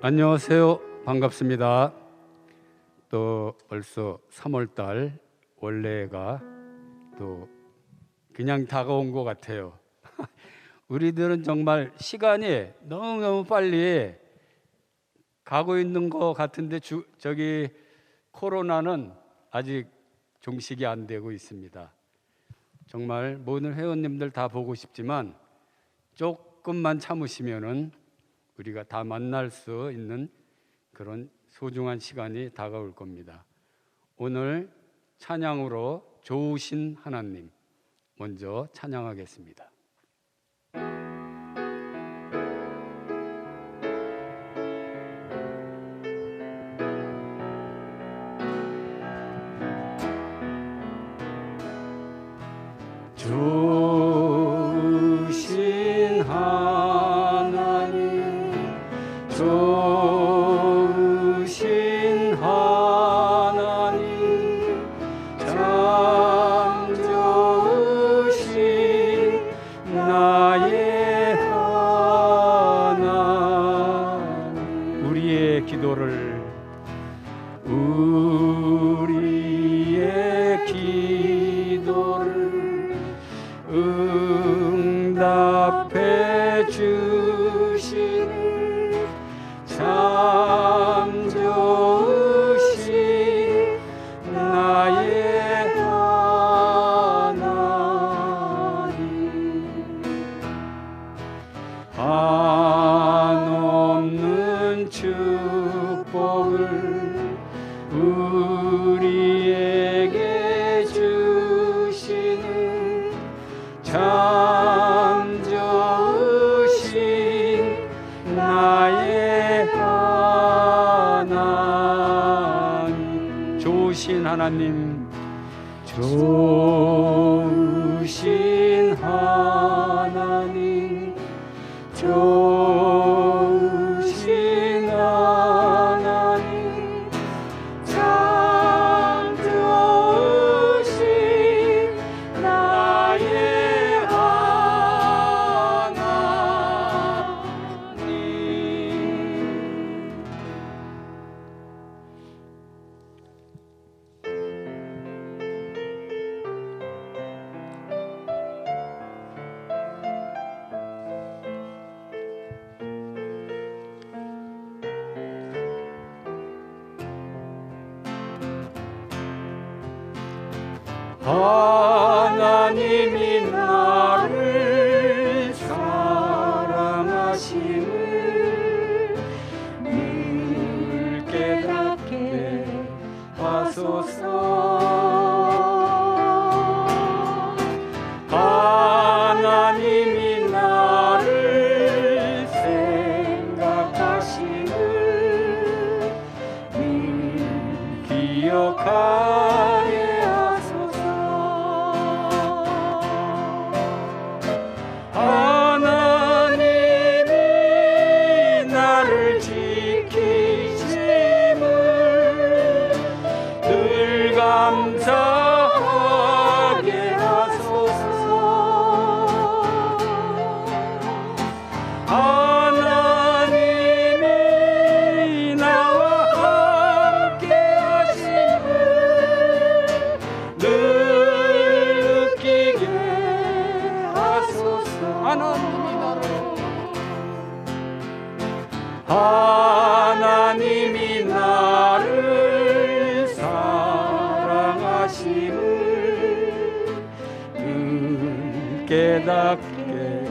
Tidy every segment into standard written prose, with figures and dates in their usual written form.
안녕하세요. 반갑습니다. 또 벌써 3월달 원래가 또 그냥 다가온 것 같아요. 우리들은 정말 시간이 너무너무 빨리 가고 있는 것 같은데 저기 코로나는 아직 종식이 안 되고 있습니다. 정말 모든 회원님들 다 보고 싶지만 조금만 참으시면은 우리가 다 만날 수 있는 그런 소중한 시간이 다가올 겁니다. 오늘 찬양으로 좋으신 하나님 먼저 찬양하겠습니다. 좋으신 하나님, 좋으신 하나님, 참 좋으신 나의 하나님. 우리의 기도를 응답해 주시는 참 좋으신 나의 하나님. 한없는 축복을 우리에게 주시는 참 좋으신 나의 하나님. 좋으신 하나님, 좋으신 하나님, 좋으신 하나님, 참 좋으신 나의 하나님. 하나님이 나를 사랑하심을 늘 깨닫게 하소서. 하나님이 나를 생각하심을 늘 기억하게 하나님이 나를 지키심을 늘 감사하게 하소서. 하나님이 나와 함께 하심을 늘 느끼게 하소서. 하나님이 나를 사랑하심을 늘 깨닫게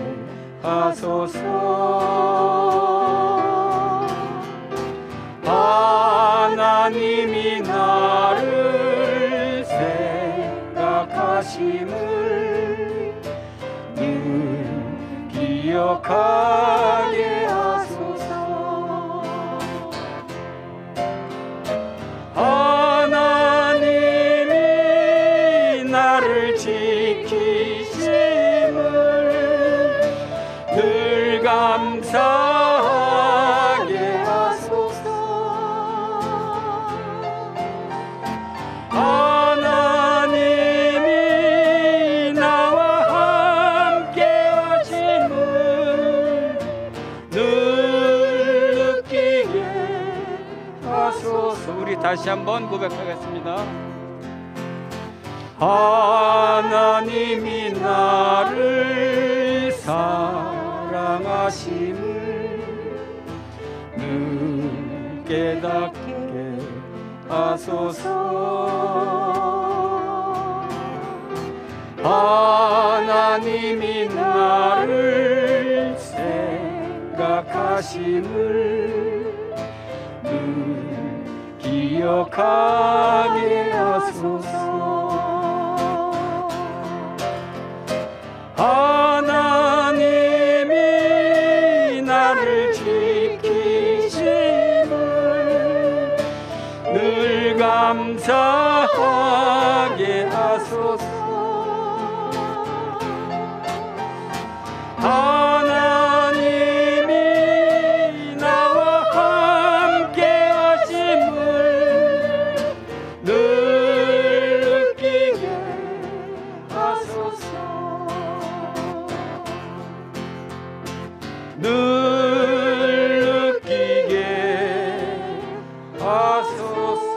하소서. 하나님이 나를 생각하심을 늘 기억하게 하소서. 하나님이 나를 지키심을 늘 감사하게 하소서. 하나님이 나와 함께 하심을 늘 느끼게 다시 한번 고백하겠습니다. 하나님이 나를 사랑하심을 늘 깨닫게 하소서. 하나님이 나를 생각하심을 늘 기억하게 하소서. 하나님이 나를 지키심을 늘 감사하게 하소서. 하나님이 나와 함께 하심을 늘 느끼게 하소서. 늘 느끼게 하소서.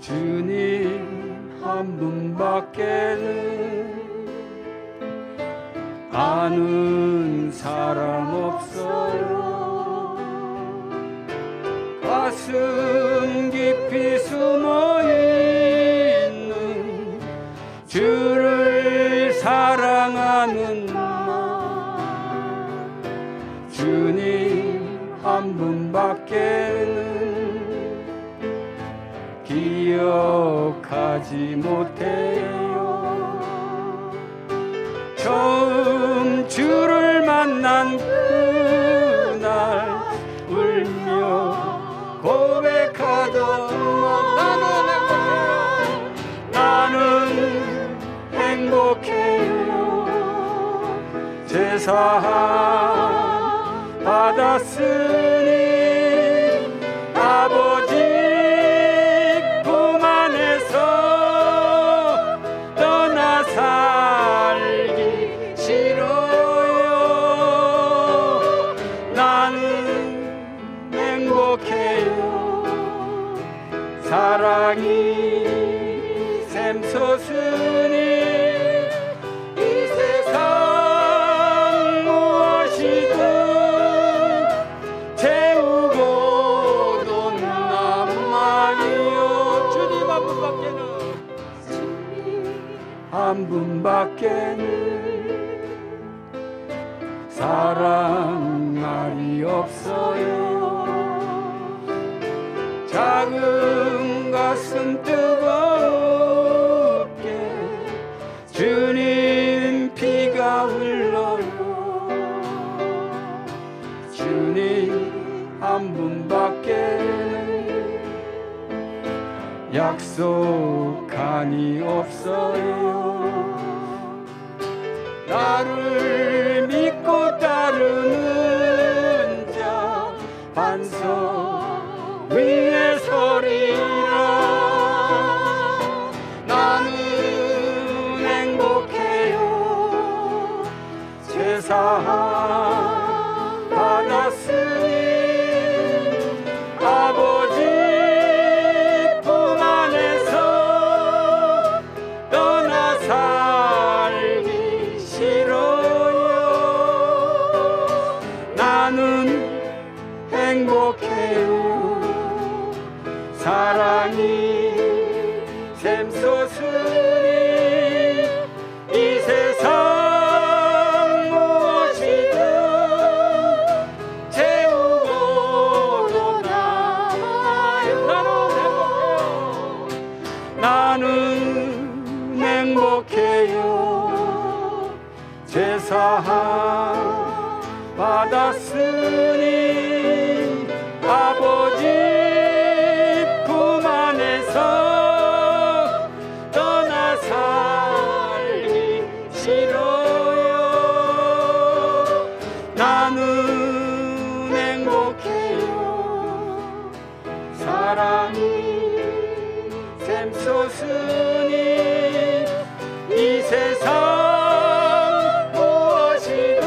주님 한 분밖에는 아는 사람 없어요. 가슴 깊이 숨어있는 주를 사랑하는 나, 주님 한 분밖에는 기억하지 못해요. 처음 주를 만난 그날 울며 고백하던 나는 행복해요. 제사함 받았으니 아버지 품 안에서 떠나 살기 싫어요. 나는 행복해요. 사랑이 샘솟으니 이 세상 무엇이든 채우고도 남아요. 주님 한 분밖에는 사랑말이 없어요. 작은 가슴 뜨겁게 주님 피가 흘러요. 주님 한 분밖에는 약속한이 없어요. 나를 믿고 따르는 자 반석 위에 서리라. 나는 행복해요. 제사함 받았으니 아버지 품 안에서 떠나 살기 싫어요. 나는 행복해요. 사랑이 샘솟으니 이 세상 무엇이든 채우고도 남아요. 나는 행복해요. 제사함 받았으니 아버지 품 안에서 떠나 살기 싫어요. 나는 없으니 이 세상 무엇이든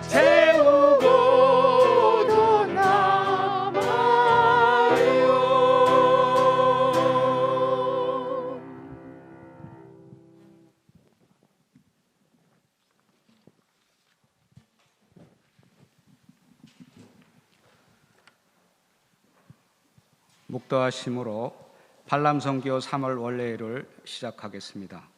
채우고도 남아요. 묵도하심으로 발람선교 3월 원례를 시작하겠습니다.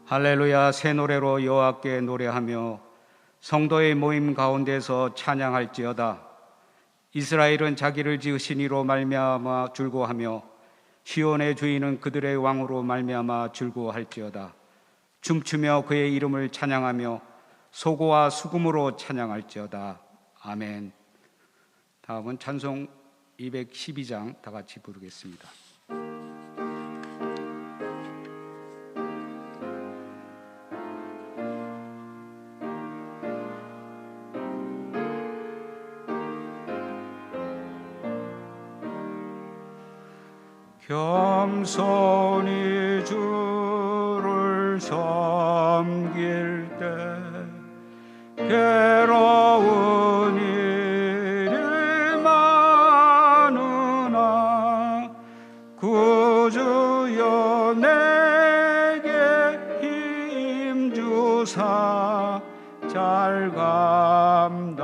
할렐루야. 새 노래로 여호와께 노래하며 성도의 모임 가운데서 찬양할지어다. 이스라엘은 자기를 지으신 이로 말미암아 즐거워하며 시온의 주인은 그들의 왕으로 말미암아 즐거워할지어다. 춤추며 그의 이름을 찬양하며 소고와 수금으로 찬양할지어다. 아멘. 다음은 찬송 212장 다 같이 부르겠습니다. 겸손히 주를 섬길 때 괴로운 일이 많으나 구주여 내게 힘주사 잘 감당하게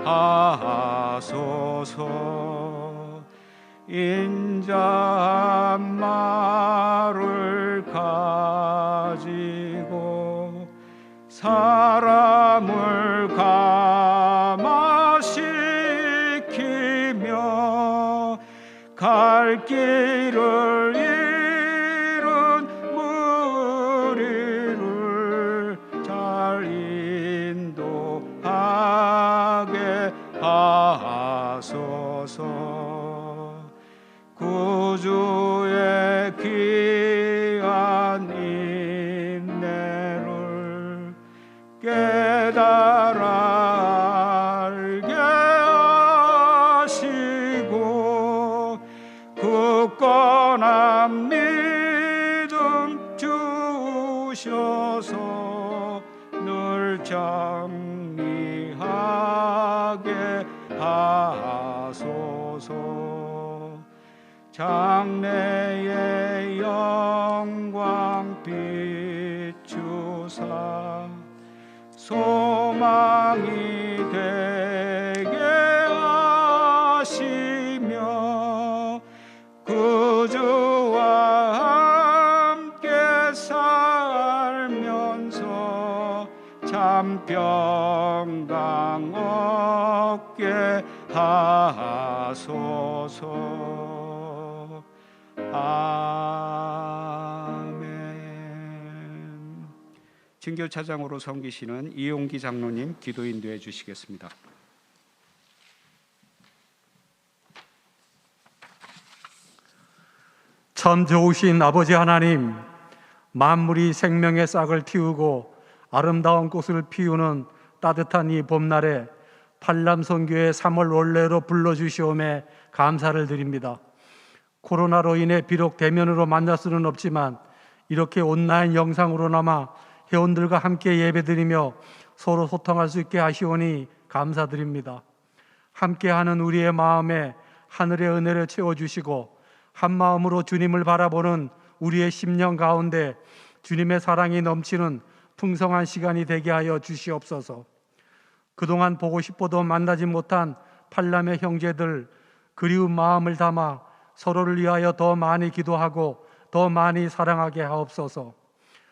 하소서. 인자한 말을 가지고 사람을 감화시키며 갈 길을 잃은 무리를 잘 인도하게 하소서. 구주의 귀한 인내를 깨달아 알게 하시고 굳건한 믿음 주셔서 늘 장미하게 하소서. 장래의 영광 비추사 소망이 되게 하시며 구주와 함께 살면서 참 평강 얻게 하소서. 아멘. 진교차장으로 섬기시는 이용기 장로님 기도 인도해 주시겠습니다. 참 좋으신 아버지 하나님, 만물이 생명의 싹을 틔우고 아름다운 꽃을 피우는 따뜻한 이 봄날에 팔람선교의 3월 원례로 불러주시오매 감사를 드립니다. 코로나로 인해 비록 대면으로 만날 수는 없지만 이렇게 온라인 영상으로나마 회원들과 함께 예배드리며 서로 소통할 수 있게 하시오니 감사드립니다. 함께하는 우리의 마음에 하늘의 은혜를 채워주시고 한 마음으로 주님을 바라보는 우리의 심령 가운데 주님의 사랑이 넘치는 풍성한 시간이 되게 하여 주시옵소서. 그동안 보고 싶어도 만나지 못한 팔람의 형제들 그리운 마음을 담아 서로를 위하여 더 많이 기도하고 더 많이 사랑하게 하옵소서.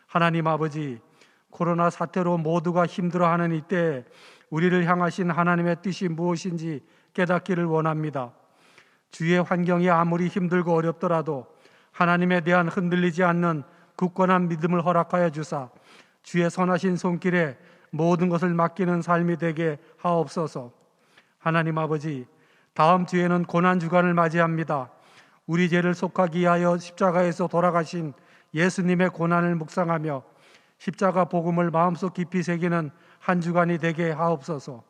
하나님 아버지, 코로나 사태로 모두가 힘들어하는 이때 우리를 향하신 하나님의 뜻이 무엇인지 깨닫기를 원합니다. 주위의 환경이 아무리 힘들고 어렵더라도 하나님에 대한 흔들리지 않는 굳건한 믿음을 허락하여 주사 주의 선하신 손길에 모든 것을 맡기는 삶이 되게 하옵소서. 하나님 아버지, 다음 주에는 고난주간을 맞이합니다. 우리 죄를 속하기 위하여 십자가에서 돌아가신 예수님의 고난을 묵상하며 십자가 복음을 마음속 깊이 새기는 한 주간이 되게 하옵소서.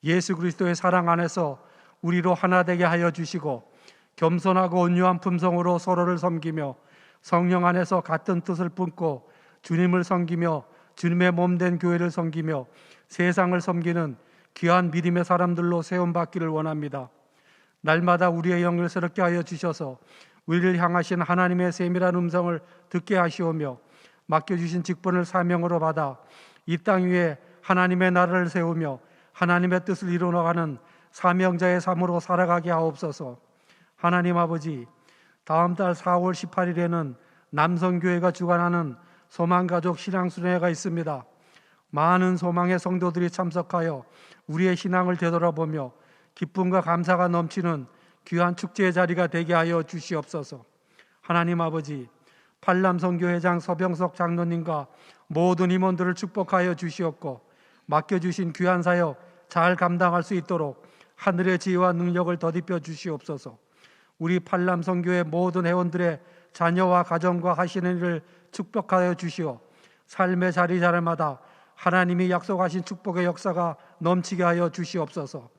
예수 그리스도의 사랑 안에서 우리로 하나 되게 하여 주시고 겸손하고 온유한 품성으로 서로를 섬기며 성령 안에서 같은 뜻을 품고 주님을 섬기며 주님의 몸된 교회를 섬기며 세상을 섬기는 귀한 믿음의 사람들로 세움받기를 원합니다. 날마다 우리의 영을 새롭게 하여 주셔서 우리를 향하신 하나님의 세밀한 음성을 듣게 하시오며 맡겨주신 직분을 사명으로 받아 이 땅 위에 하나님의 나라를 세우며 하나님의 뜻을 이루어가는 사명자의 삶으로 살아가게 하옵소서. 하나님 아버지, 다음 달 4월 18일에는 남성교회가 주관하는 소망가족 신앙수련회가 있습니다. 많은 소망의 성도들이 참석하여 우리의 신앙을 되돌아보며 기쁨과 감사가 넘치는 귀한 축제의 자리가 되게 하여 주시옵소서. 하나님 아버지, 팔남선교회장 서병석 장로님과 모든 임원들을 축복하여 주시옵고 맡겨주신 귀한 사역 잘 감당할 수 있도록 하늘의 지혜와 능력을 더딥혀 주시옵소서. 우리 팔남선교회 모든 회원들의 자녀와 가정과 하시는 일을 축복하여 주시오. 삶의 자리자리마다 하나님이 약속하신 축복의 역사가 넘치게 하여 주시옵소서.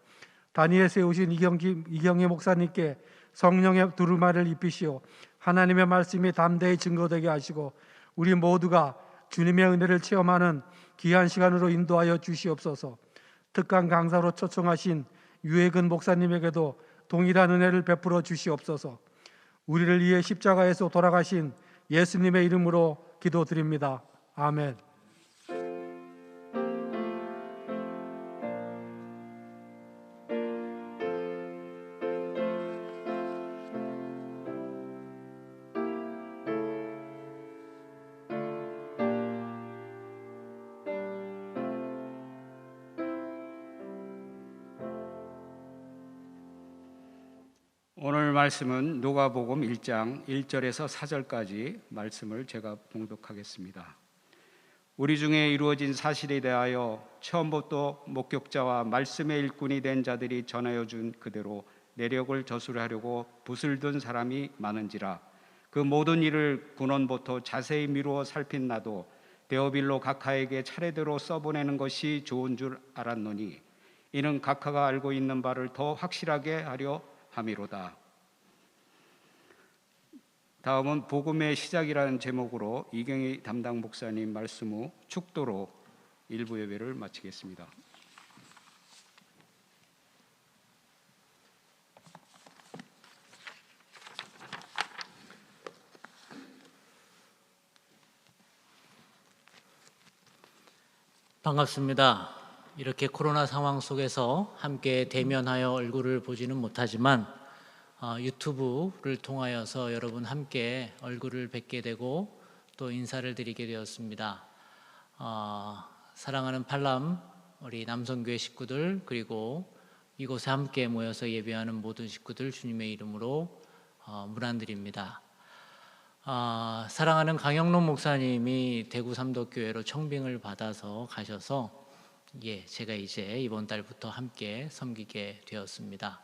다니엘 세우신 이경희 목사님께 성령의 두루마리를 입히시오. 하나님의 말씀이 담대히 증거되게 하시고 우리 모두가 주님의 은혜를 체험하는 귀한 시간으로 인도하여 주시옵소서. 특강 강사로 초청하신 유해근 목사님에게도 동일한 은혜를 베풀어 주시옵소서. 우리를 위해 십자가에서 돌아가신 예수님의 이름으로 기도드립니다. 아멘. 오늘 말씀은 누가복음 1장 1절에서 4절까지 말씀을 제가 봉독하겠습니다. 우리 중에 이루어진 사실에 대하여 처음부터 목격자와 말씀의 일꾼이 된 자들이 전하여 준 그대로 내력을 저술하려고 붓을 든 사람이 많은지라. 그 모든 일을 근원부터 자세히 미루어 살핀 나도 데오빌로 각하에게 차례대로 써보내는 것이 좋은 줄 알았노니 이는 각하가 알고 있는 바를 더 확실하게 하려 함이로다. 다음은 복음의 시작이라는 제목으로 이경희 담당 목사님 말씀 후 축도로 일부 예배를 마치겠습니다. 반갑습니다. 이렇게 코로나 상황 속에서 함께 대면하여 얼굴을 보지는 못하지만 유튜브를 통하여서 여러분 함께 얼굴을 뵙게 되고 또 인사를 드리게 되었습니다. 사랑하는 팔람 우리 남성교회 식구들 그리고 이곳에 함께 모여서 예배하는 모든 식구들 주님의 이름으로 문안드립니다. 사랑하는 강영론 목사님이 대구 삼덕교회로 청빙을 받아서 가셔서 제가 이제 이번 달부터 함께 섬기게 되었습니다.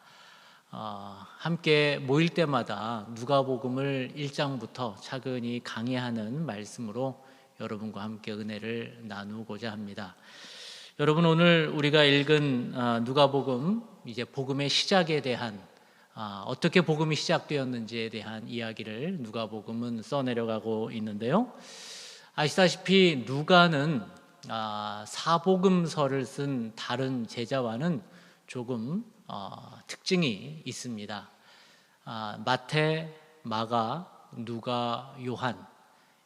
함께 모일 때마다 누가복음을 1장부터 차근히 강의하는 말씀으로 여러분과 함께 은혜를 나누고자 합니다. 여러분, 오늘 우리가 읽은 누가복음, 이제 복음의 시작에 대한 어떻게 복음이 시작되었는지에 대한 이야기를 누가복음은 써내려가고 있는데요. 아시다시피 누가는 사복음서를 쓴 다른 제자와는 조금 특징이 있습니다. 마태, 마가, 누가, 요한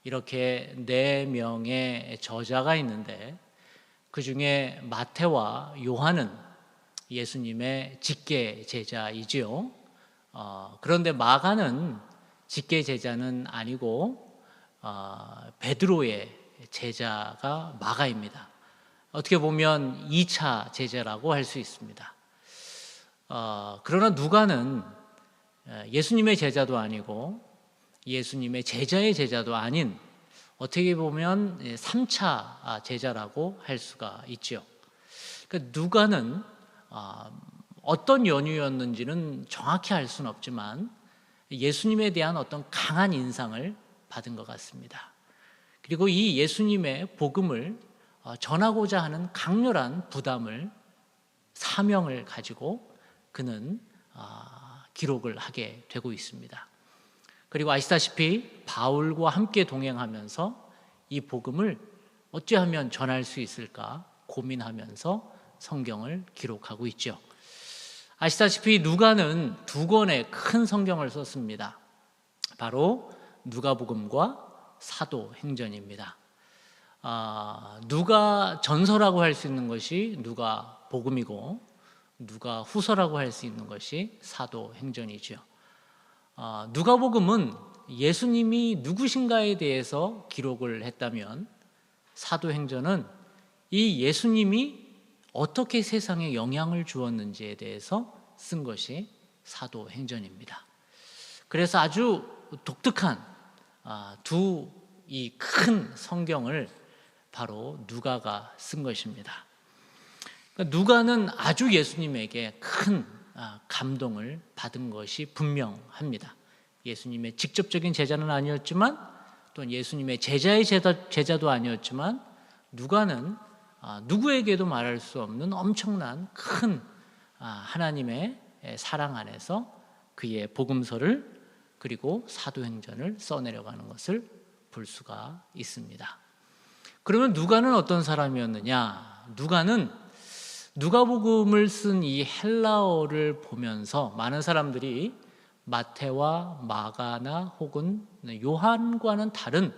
이렇게 4명의 저자가 있는데 그 중에 마태와 요한은 예수님의 직계 제자이지요. 그런데 마가는 직계 제자는 아니고 베드로의 제자가 마가입니다. 어떻게 보면 2차 제자라고 할 수 있습니다. 그러나 누가는 예수님의 제자도 아니고 예수님의 제자의 제자도 아닌 어떻게 보면 3차 제자라고 할 수가 있죠. 그러니까 누가는 어떤 연유였는지는 정확히 알 수는 없지만 예수님에 대한 어떤 강한 인상을 받은 것 같습니다. 그리고 이 예수님의 복음을 전하고자 하는 강렬한 부담을, 사명을 가지고 그는 기록을 하게 되고 있습니다. 그리고 아시다시피 바울과 함께 동행하면서 이 복음을 어찌하면 전할 수 있을까 고민하면서 성경을 기록하고 있죠. 아시다시피 누가는 2권의 큰 성경을 썼습니다. 바로 누가복음과 사도행전입니다. 누가 전서라고 할 수 있는 것이 누가복음이고 누가 후서라고 할 수 있는 것이 사도행전이죠. 누가복음은 예수님이 누구신가에 대해서 기록을 했다면 사도행전은 이 예수님이 어떻게 세상에 영향을 주었는지에 대해서 쓴 것이 사도행전입니다. 그래서 아주 독특한 두 이 큰 성경을 바로 누가가 쓴 것입니다. 누가는 아주 예수님에게 큰 감동을 받은 것이 분명합니다. 예수님의 직접적인 제자는 아니었지만 또 예수님의 제자의 제자도 아니었지만 누가는 누구에게도 말할 수 없는 엄청난 큰 하나님의 사랑 안에서 그의 복음서를 그리고 사도행전을 써내려가는 것을 볼 수가 있습니다. 그러면 누가는 어떤 사람이었느냐? 누가는 누가복음을 쓴 이 헬라어를 보면서 많은 사람들이 마태와 마가나 혹은 요한과는 다른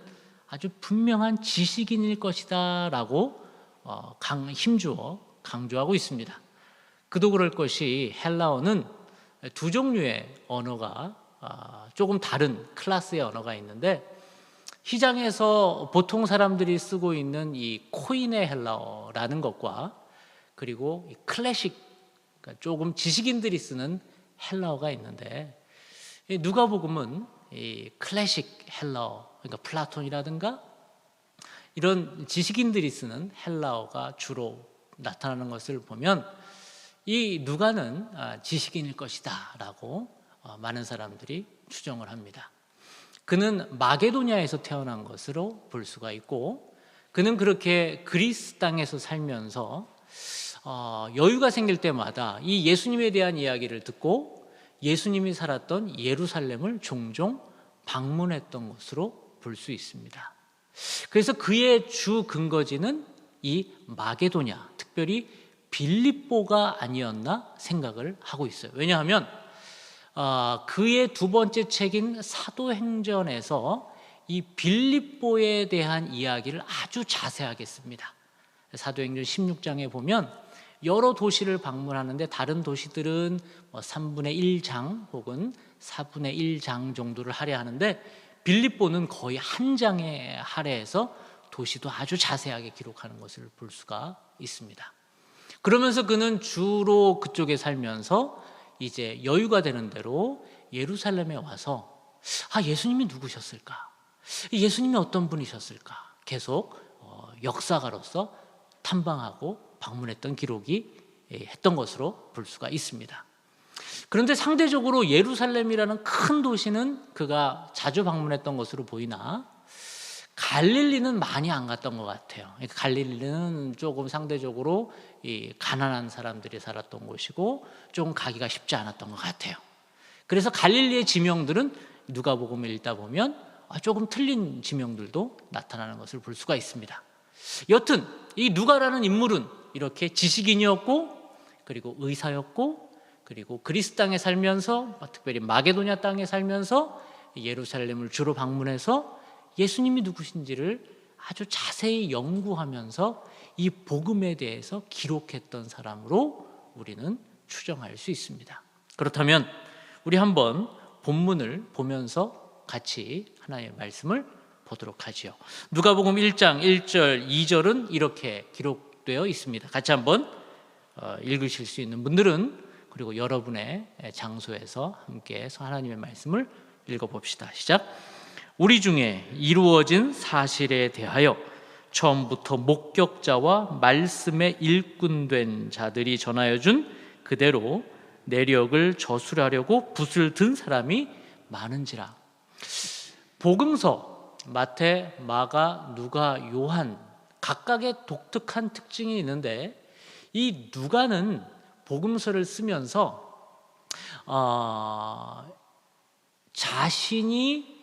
아주 분명한 지식인일 것이다 라고 힘주어 강조하고 있습니다. 그도 그럴 것이 헬라어는 2종류의 언어가 조금 다른 클래스의 언어가 있는데 시장에서 보통 사람들이 쓰고 있는 이 코인의 헬라어라는 것과 그리고 이 클래식, 그러니까 조금 지식인들이 쓰는 헬라어가 있는데 누가복음은 이 클래식 헬라어, 그러니까 플라톤이라든가 이런 지식인들이 쓰는 헬라어가 주로 나타나는 것을 보면 이 누가는 지식인일 것이다 라고 많은 사람들이 추정을 합니다. 그는 마게도냐에서 태어난 것으로 볼 수가 있고 그는 그렇게 그리스 땅에서 살면서 여유가 생길 때마다 이 예수님에 대한 이야기를 듣고 예수님이 살았던 예루살렘을 종종 방문했던 것으로 볼 수 있습니다. 그래서 그의 주 근거지는 이 마게도냐, 특별히 빌립보가 아니었나 생각을 하고 있어요. 왜냐하면 그의 2번째 책인 사도행전에서 이 빌립보에 대한 이야기를 아주 자세하게 씁니다. 사도행전 16장에 보면 여러 도시를 방문하는데 다른 도시들은 3분의 1장 혹은 4분의 1장 정도를 할애하는데 빌립보는 거의 한 장에 할애해서 도시도 아주 자세하게 기록하는 것을 볼 수가 있습니다. 그러면서 그는 주로 그쪽에 살면서 이제 여유가 되는 대로 예루살렘에 와서 예수님이 누구셨을까? 예수님이 어떤 분이셨을까? 계속 역사가로서 탐방하고 방문했던 기록이 했던 것으로 볼 수가 있습니다. 그런데 상대적으로 예루살렘이라는 큰 도시는 그가 자주 방문했던 것으로 보이나 갈릴리는 많이 안 갔던 것 같아요. 갈릴리는 조금 상대적으로 이 가난한 사람들이 살았던 곳이고 좀 가기가 쉽지 않았던 것 같아요. 그래서 갈릴리의 지명들은 누가복음을 읽다 보면 조금 틀린 지명들도 나타나는 것을 볼 수가 있습니다. 여튼 이 누가라는 인물은 이렇게 지식인이었고 그리고 의사였고 그리고 그리스 땅에 살면서 특별히 마게도냐 땅에 살면서 예루살렘을 주로 방문해서 예수님이 누구신지를 아주 자세히 연구하면서 이 복음에 대해서 기록했던 사람으로 우리는 추정할 수 있습니다. 그렇다면 우리 한번 본문을 보면서 같이 하나님의 말씀을 보도록 하지요. 누가복음 1장 1절 2절은 이렇게 기록되어 있습니다. 같이 한번 읽으실 수 있는 분들은 그리고 여러분의 장소에서 함께 하나님의 말씀을 읽어봅시다. 시작. 우리 중에 이루어진 사실에 대하여 처음부터 목격자와 말씀의 일꾼된 자들이 전하여 준 그대로 내력을 저술하려고 붓을 든 사람이 많은지라. 복음서 마태, 마가, 누가, 요한 각각의 독특한 특징이 있는데 이 누가는 복음서를 쓰면서 자신이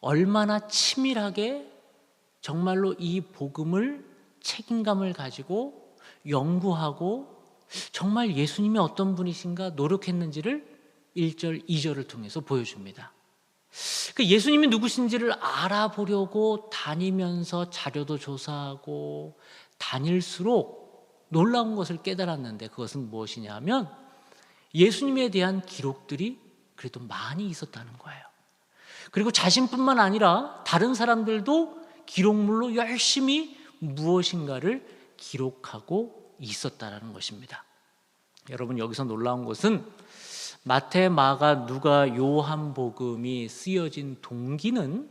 얼마나 치밀하게 정말로 이 복음을 책임감을 가지고 연구하고 정말 예수님이 어떤 분이신가 노력했는지를 1절, 2절을 통해서 보여줍니다. 예수님이 누구신지를 알아보려고 다니면서 자료도 조사하고 다닐수록 놀라운 것을 깨달았는데 그것은 무엇이냐 하면 예수님에 대한 기록들이 그래도 많이 있었다는 거예요. 그리고 자신뿐만 아니라 다른 사람들도 기록물로 열심히 무엇인가를 기록하고 있었다는 것입니다. 여러분, 여기서 놀라운 것은 마태, 마가, 누가, 요한복음이 쓰여진 동기는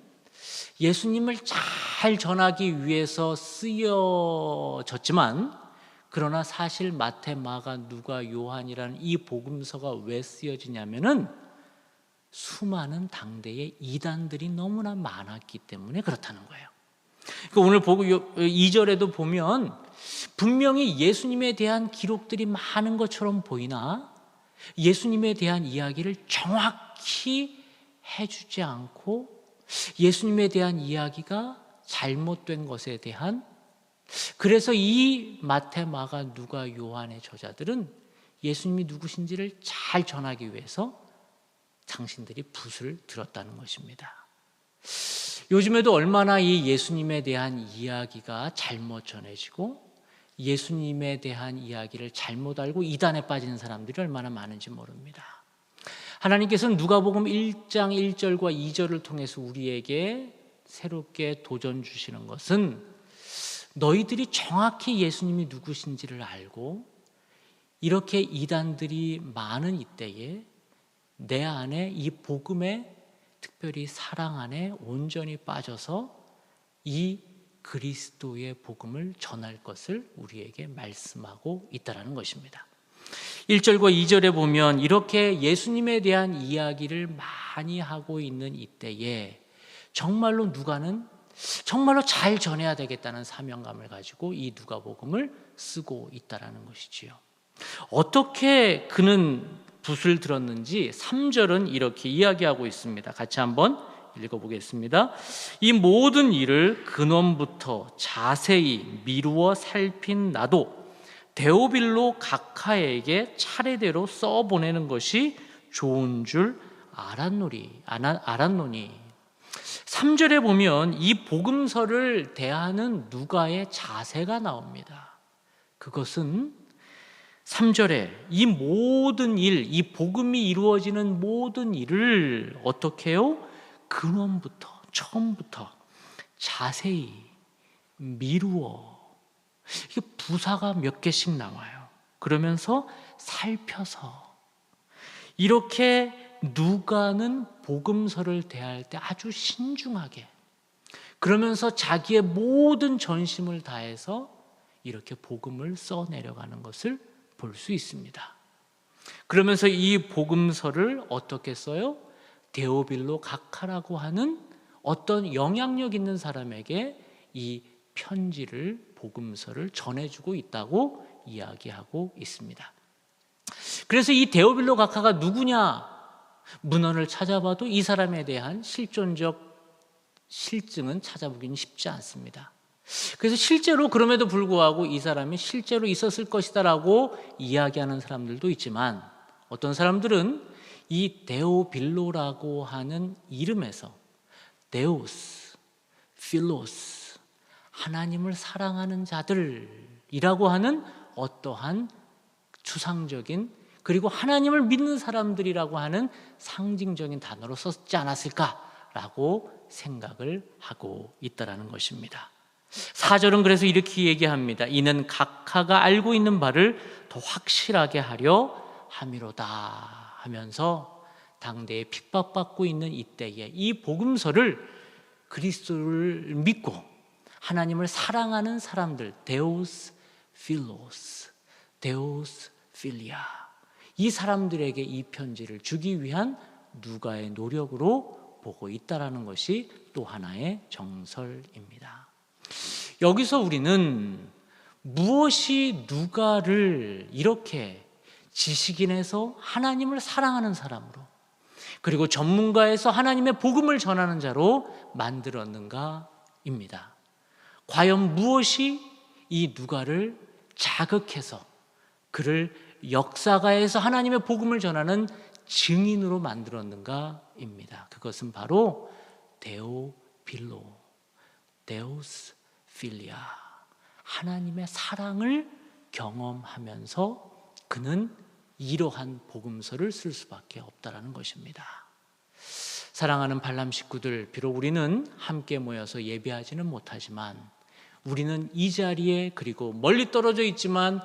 예수님을 잘 전하기 위해서 쓰여졌지만 그러나 사실 마태, 마가, 누가, 요한이라는 이 복음서가 왜 쓰여지냐면은 수많은 당대의 이단들이 너무나 많았기 때문에 그렇다는 거예요. 그러니까 오늘 보고 2절에도 보면 분명히 예수님에 대한 기록들이 많은 것처럼 보이나 예수님에 대한 이야기를 정확히 해주지 않고 예수님에 대한 이야기가 잘못된 것에 대한, 그래서 이 마태, 마가, 누가, 요한의 저자들은 예수님이 누구신지를 잘 전하기 위해서 당신들이 붓을 들었다는 것입니다. 요즘에도 얼마나 이 예수님에 대한 이야기가 잘못 전해지고 예수님에 대한 이야기를 잘못 알고 이단에 빠지는 사람들이 얼마나 많은지 모릅니다. 하나님께서는 누가복음 1장 1절과 2절을 통해서 우리에게 새롭게 도전 주시는 것은 너희들이 정확히 예수님이 누구신지를 알고 이렇게 이단들이 많은 이때에 내 안에 이 복음에, 특별히 사랑 안에 온전히 빠져서 이 그리스도의 복음을 전할 것을 우리에게 말씀하고 있다는 것입니다. 1절과 2절에 보면 이렇게 예수님에 대한 이야기를 많이 하고 있는 이때에 정말로 누가는 정말로 잘 전해야 되겠다는 사명감을 가지고 이 누가복음을 쓰고 있다는 것이지요. 어떻게 그는 붓을 들었는지 3절은 이렇게 이야기하고 있습니다. 같이 한번 읽어보겠습니다. 이 모든 일을 근원부터 자세히 미루어 살핀 나도 데오빌로 각하에게 차례대로 써보내는 것이 좋은 줄 알았노니 3절에 보면 이 복음서를 대하는 누가의 자세가 나옵니다. 그것은 3절에 이 모든 일, 이 복음이 이루어지는 모든 일을 어떻게 해요? 근원부터, 처음부터 자세히 미루어, 이게 부사가 몇 개씩 나와요. 그러면서 살펴서, 이렇게 누가는 복음서를 대할 때 아주 신중하게, 그러면서 자기의 모든 전심을 다해서 이렇게 복음을 써내려가는 것을 볼 수 있습니다. 그러면서 이 복음서를 어떻게 써요? 데오빌로 각하라고 하는 어떤 영향력 있는 사람에게 이 편지를, 복음서를 전해주고 있다고 이야기하고 있습니다. 그래서 이 데오빌로 각하가 누구냐? 문헌을 찾아봐도 이 사람에 대한 실존적 실증은 찾아보기는 쉽지 않습니다. 그래서 실제로 그럼에도 불구하고 이 사람이 실제로 있었을 것이다 라고 이야기하는 사람들도 있지만 어떤 사람들은 이 데오빌로라고 하는 이름에서 데오스, 필로스, 하나님을 사랑하는 자들이라고 하는 어떠한 추상적인, 그리고 하나님을 믿는 사람들이라고 하는 상징적인 단어로 썼지 않았을까라고 생각을 하고 있다는 것입니다. 4절은 그래서 이렇게 얘기합니다. 이는 각하가 알고 있는 바를 더 확실하게 하려 함이로다 하면서 당대에 핍박받고 있는 이때에 이 복음서를 그리스도를 믿고 하나님을 사랑하는 사람들, 데오스 필로스, 데오스 필리아, 이 사람들에게 이 편지를 주기 위한 누가의 노력으로 보고 있다라는 것이 또 하나의 정설입니다. 여기서 우리는 무엇이 누가를 이렇게 지식인에서 하나님을 사랑하는 사람으로, 그리고 전문가에서 하나님의 복음을 전하는 자로 만들었는가입니다. 과연 무엇이 이 누가를 자극해서 그를 역사가에서 하나님의 복음을 전하는 증인으로 만들었는가입니다. 그것은 바로 데오빌로, 데오스 필리아, 하나님의 사랑을 경험하면서 그는 이러한 복음서를 쓸 수밖에 없다라는 것입니다. 사랑하는 발람 식구들, 비록 우리는 함께 모여서 예배하지는 못하지만 우리는 이 자리에, 그리고 멀리 떨어져 있지만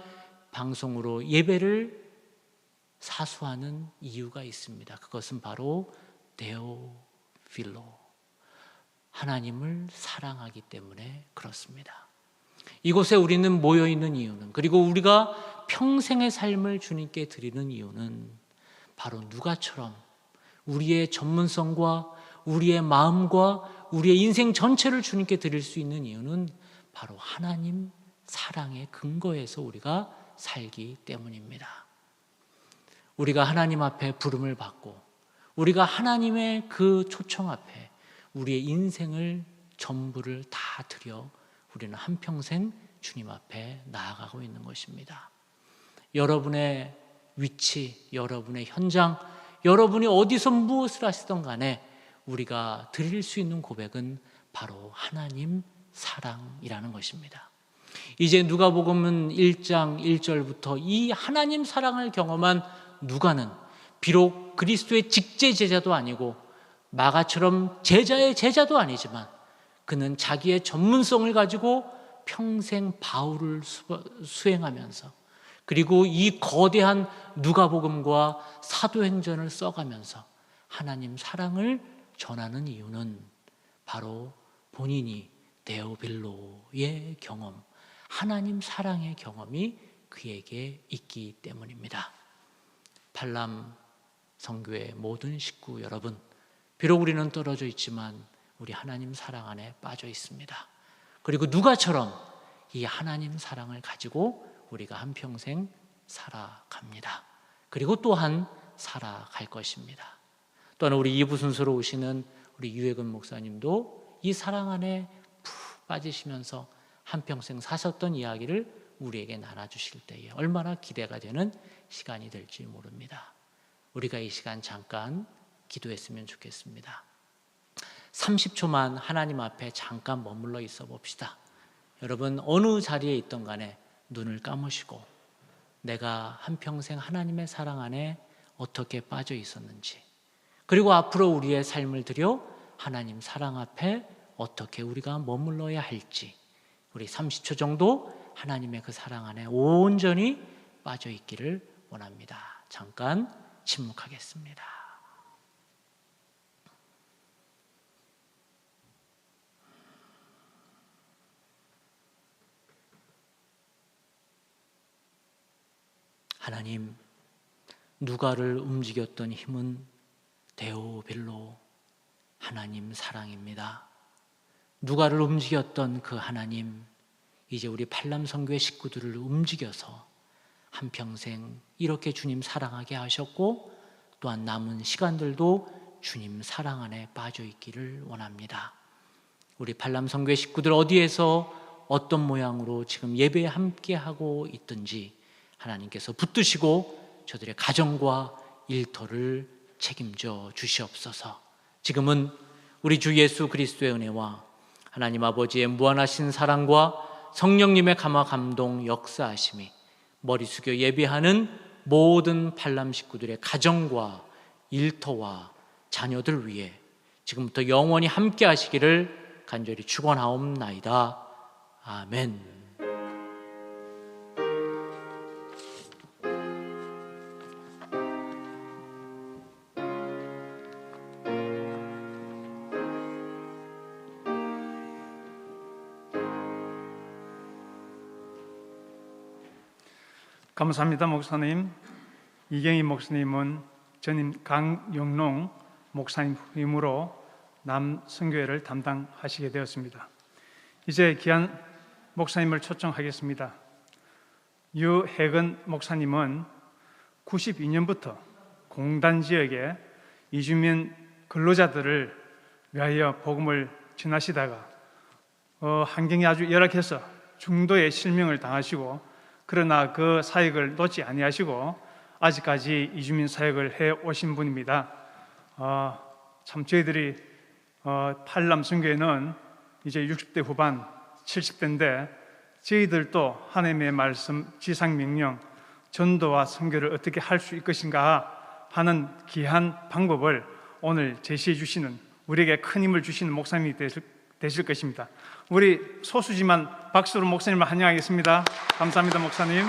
방송으로 예배를 사수하는 이유가 있습니다. 그것은 바로 데오필로, 하나님을 사랑하기 때문에 그렇습니다. 이곳에 우리는 모여 있는 이유는, 그리고 우리가 평생의 삶을 주님께 드리는 이유는 바로 누가처럼 우리의 전문성과 우리의 마음과 우리의 인생 전체를 주님께 드릴 수 있는 이유는 바로 하나님 사랑의 근거에서 우리가 살기 때문입니다. 우리가 하나님 앞에 부름을 받고 우리가 하나님의 그 초청 앞에 우리의 인생을 전부를 다 드려 우리는 한평생 주님 앞에 나아가고 있는 것입니다. 여러분의 위치, 여러분의 현장, 여러분이 어디서 무엇을 하시던 간에 우리가 드릴 수 있는 고백은 바로 하나님 사랑이라는 것입니다. 이제 누가복음은 1장 1절부터 이 하나님 사랑을 경험한 누가는 비록 그리스도의 직제 제자도 아니고 마가처럼 제자의 제자도 아니지만 그는 자기의 전문성을 가지고 평생 바울을 수행하면서, 그리고 이 거대한 누가복음과 사도행전을 써가면서 하나님 사랑을 전하는 이유는 바로 본인이 데오빌로의 경험, 하나님 사랑의 경험이 그에게 있기 때문입니다. 발람 선교의 모든 식구 여러분, 비록 우리는 떨어져 있지만 우리 하나님 사랑 안에 빠져 있습니다. 그리고 누가처럼 이 하나님 사랑을 가지고 우리가 한평생 살아갑니다. 그리고 또한 살아갈 것입니다. 또한 우리 2부 순서로 오시는 우리 유해근 목사님도 이 사랑 안에 푹 빠지시면서 한평생 사셨던 이야기를 우리에게 나눠주실 때에 얼마나 기대가 되는 시간이 될지 모릅니다. 우리가 이 시간 잠깐 기도했으면 좋겠습니다. 30초만 하나님 앞에 잠깐 머물러 있어 봅시다. 여러분 어느 자리에 있던 간에 눈을 감으시고 내가 한평생 하나님의 사랑 안에 어떻게 빠져 있었는지, 그리고 앞으로 우리의 삶을 들여 하나님 사랑 앞에 어떻게 우리가 머물러야 할지, 우리 30초 정도 하나님의 그 사랑 안에 온전히 빠져 있기를 원합니다. 잠깐 침묵하겠습니다. 하나님, 누가를 움직였던 힘은 데오빌로, 하나님 사랑입니다. 누가를 움직였던 그 하나님, 이제 우리 팔람 선교회 식구들을 움직여서 한평생 이렇게 주님 사랑하게 하셨고 또한 남은 시간들도 주님 사랑 안에 빠져 있기를 원합니다. 우리 팔람 선교회 식구들 어디에서 어떤 모양으로 지금 예배에 함께하고 있든지 하나님께서 붙드시고 저들의 가정과 일터를 책임져 주시옵소서. 지금은 우리 주 예수 그리스도의 은혜와 하나님 아버지의 무한하신 사랑과 성령님의 감화 감동 역사하심이 머리 숙여 예배하는 모든 팔람 식구들의 가정과 일터와 자녀들 위해 지금부터 영원히 함께 하시기를 간절히 축원하옵나이다. 아멘. 감사합니다, 목사님. 이경희 목사님은 전임 강영롱 목사님 후임으로 남선교회를 담당하시게 되었습니다. 이제 귀한 목사님을 초청하겠습니다. 유혜근 목사님은 92년부터 공단 지역에 이주민 근로자들을 위하여 복음을 전하시다가 환경이 아주 열악해서 중도의 실명을 당하시고, 그러나 그 사역을 놓지 아니하시고 아직까지 이주민 사역을 해 오신 분입니다. 참 저희들이 팔람 선교회는 이제 60대 후반 70대인데 저희들도 하나님의 말씀, 지상명령, 전도와 선교를 어떻게 할 수 있을 것인가 하는 귀한 방법을 오늘 제시해 주시는, 우리에게 큰 힘을 주시는 목사님이 되실 것입니다. 우리 소수지만 박수로 목사님을 환영하겠습니다. 감사합니다, 목사님.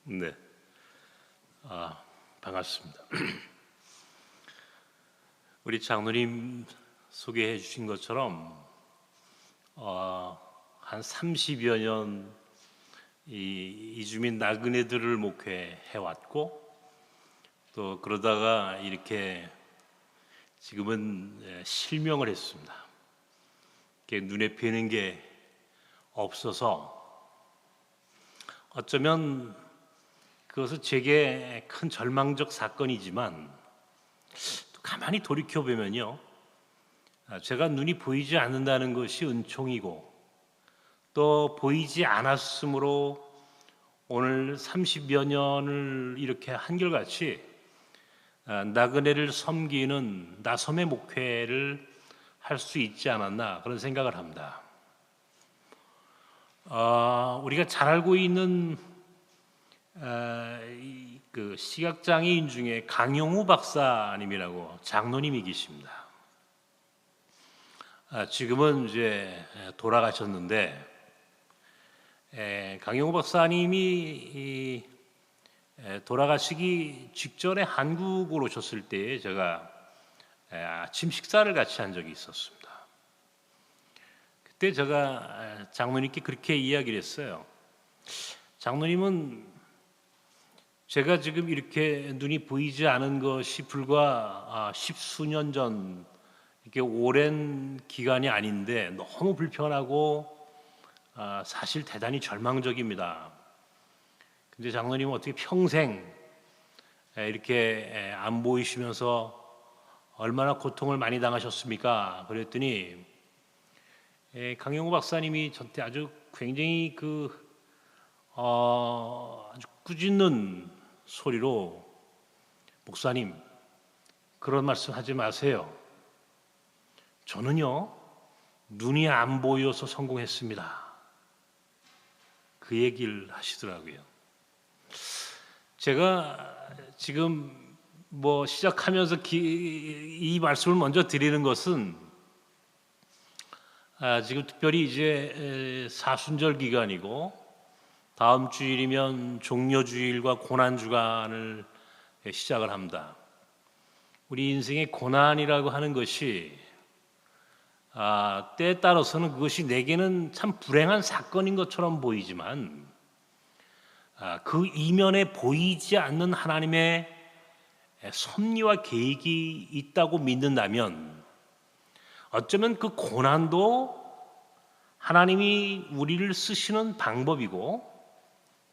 네, 반갑습니다. 우리 장로님 소개해 주신 것처럼 한 30여 년 이주민 나그네들을 목회해 왔고, 또 그러다가 이렇게 지금은 실명을 했습니다. 눈에 뵈는 게 없어서 어쩌면 그것은 제게 큰 절망적 사건이지만, 또 가만히 돌이켜보면요, 제가 눈이 보이지 않는다는 것이 은총이고, 또 보이지 않았으므로 오늘 30여 년을 이렇게 한결같이 나그네를 섬기는 나섬의 목회를 할 수 있지 않았나, 그런 생각을 합니다. 우리가 잘 알고 있는 그 시각장애인 중에 강용우 박사님이라고 장로님이 계십니다. 지금은 이제 돌아가셨는데, 강용우 박사님이 돌아가시기 직전에 한국으로 오셨을 때 제가 아침 식사를 같이 한 적이 있었습니다. 그때 제가 장로님께 그렇게 이야기를 했어요. 장로님은 제가 지금 이렇게 눈이 보이지 않은 것이 불과 10수년 전, 이렇게 오랜 기간이 아닌데 너무 불편하고 사실 대단히 절망적입니다. 근데 장로님은 어떻게 평생 이렇게 안 보이시면서 얼마나 고통을 많이 당하셨습니까? 그랬더니 강영우 박사님이 저한테 아주 굉장히 아주 꾸짖는 소리로, 목사님, 그런 말씀 하지 마세요. 저는요, 눈이 안 보여서 성공했습니다. 그 얘기를 하시더라고요. 제가 지금 시작하면서 이 말씀을 먼저 드리는 것은, 지금 특별히 이제 사순절 기간이고, 다음 주일이면 종려주일과 고난주간을 시작을 합니다. 우리 인생의 고난이라고 하는 것이 때에 따라서는 그것이 내게는 참 불행한 사건인 것처럼 보이지만, 그 이면에 보이지 않는 하나님의 섭리와 계획이 있다고 믿는다면, 어쩌면 그 고난도 하나님이 우리를 쓰시는 방법이고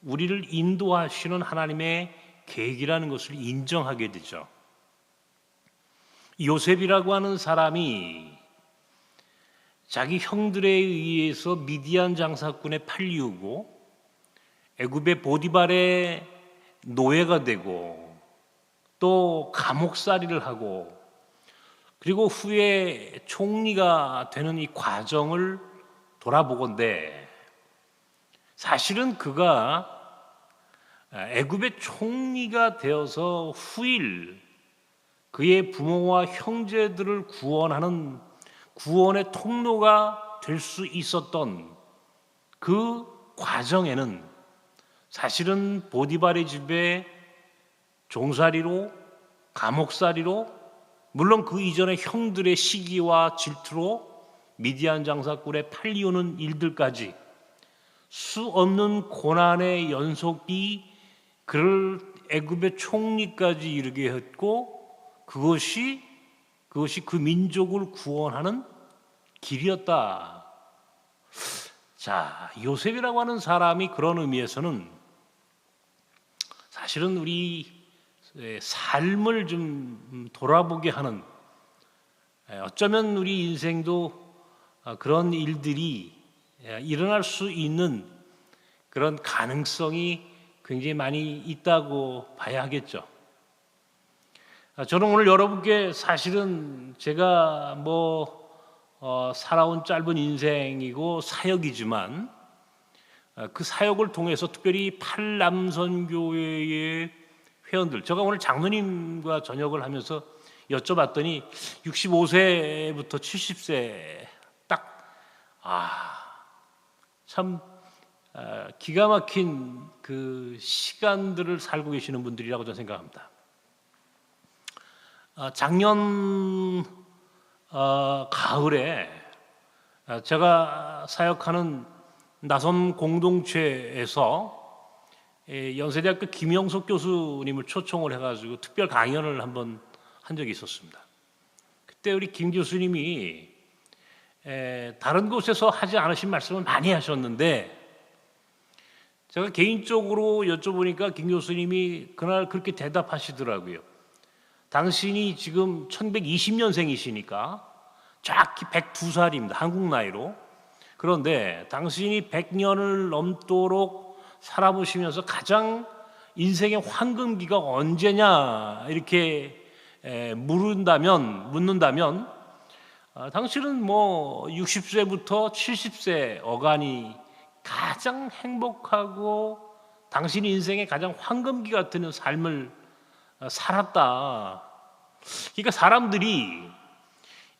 우리를 인도하시는 하나님의 계획이라는 것을 인정하게 되죠. 요셉이라고 하는 사람이 자기 형들에 의해서 미디안 장사꾼에 팔리우고 애굽의 보디발의 노예가 되고 또 감옥살이를 하고, 그리고 후에 총리가 되는 이 과정을 돌아보건대, 사실은 그가 애굽의 총리가 되어서 후일 그의 부모와 형제들을 구원하는 구원의 통로가 될 수 있었던 그 과정에는, 사실은 보디발의 집에 종살이로 감옥살이로, 물론 그 이전에 형들의 시기와 질투로 미디안 장사꾼에 팔리우는 일들까지 수 없는 고난의 연속이 그를 애굽의 총리까지 이르게 했고, 그것이 그 민족을 구원하는 길이었다. 자, 요셉이라고 하는 사람이 그런 의미에서는 사실은 우리 삶을 좀 돌아보게 하는, 어쩌면 우리 인생도 그런 일들이 일어날 수 있는 그런 가능성이 굉장히 많이 있다고 봐야 하겠죠. 저는 오늘 여러분께 사실은 제가 살아온 짧은 인생이고 사역이지만, 그 사역을 통해서 특별히 팔남선교회의 회원들, 제가 오늘 장로님과 저녁을 하면서 여쭤봤더니 65세부터 70세 참 기가 막힌 그 시간들을 살고 계시는 분들이라고 저는 생각합니다. 작년 가을에 제가 사역하는 나섬 공동체에서 연세대학교 김영석 교수님을 초청을 해가지고 특별 강연을 한번 한 적이 있었습니다. 그때 우리 김 교수님이 다른 곳에서 하지 않으신 말씀을 많이 하셨는데, 제가 개인적으로 여쭤보니까 김 교수님이 그날 그렇게 대답하시더라고요. 당신이 지금 1120년생이시니까 정확히 102살입니다. 한국 나이로. 그런데 당신이 100년을 넘도록 살아보시면서 가장 인생의 황금기가 언제냐 이렇게 묻는다면 당신은 60세부터 70세 어간이 가장 행복하고 당신 인생의 가장 황금기 같은 삶을 살았다. 그러니까 사람들이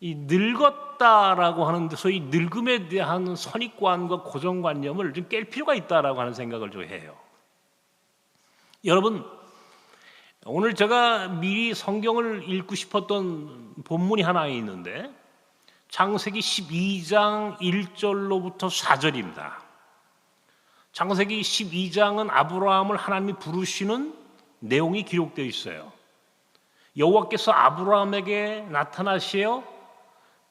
이 늙었다라고 하는데 소위 늙음에 대한 선입관과 고정관념을 좀 깰 필요가 있다라고 하는 생각을 좀 해요. 여러분, 오늘 제가 미리 성경을 읽고 싶었던 본문이 하나 있는데 창세기 12장 1절로부터 4절입니다. 창세기 12장은 아브라함을 하나님이 부르시는 내용이 기록되어 있어요. 여호와께서 아브라함에게 나타나시어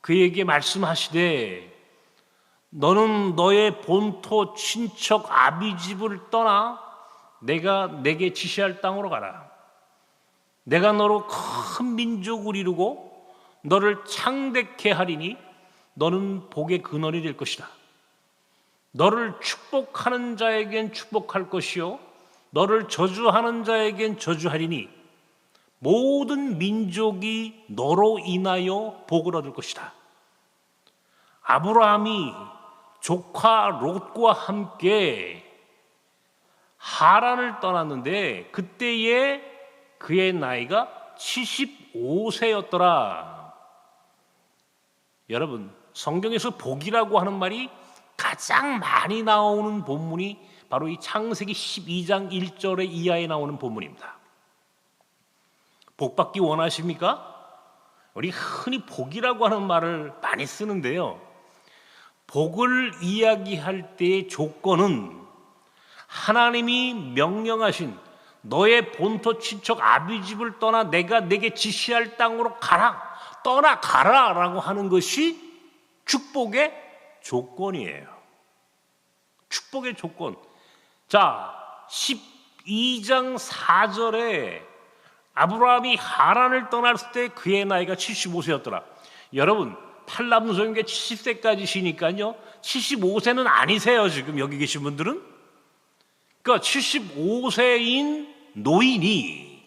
그에게 말씀하시되 너는 너의 본토 친척 아비집을 떠나 내가 내게 지시할 땅으로 가라. 내가 너로 큰 민족을 이루고 너를 창대케 하리니 너는 복의 근원이 될 것이다. 너를 축복하는 자에겐 축복할 것이요 너를 저주하는 자에겐 저주하리니 모든 민족이 너로 인하여 복을 얻을 것이다. 아브라함이 조카 롯과 함께 하란을 떠났는데 그때에 그의 나이가 75세였더라. 여러분, 성경에서 복이라고 하는 말이 가장 많이 나오는 본문이 바로 이 창세기 12장 1절의 이하에 나오는 본문입니다. 복 받기 원하십니까? 우리 흔히 복이라고 하는 말을 많이 쓰는데요. 복을 이야기할 때의 조건은 하나님이 명령하신 너의 본토 친척 아비집을 떠나 내가 내게 지시할 땅으로 가라, 떠나가라 라고 하는 것이 축복의 조건이에요. 축복의 조건. 자, 12장 4절에 아브라함이 하란을 떠났을 때 그의 나이가 75세였더라. 여러분, 팔남선교회 70세까지시니까요 75세는 아니세요. 지금 여기 계신 분들은. 그러니까 75세인 노인이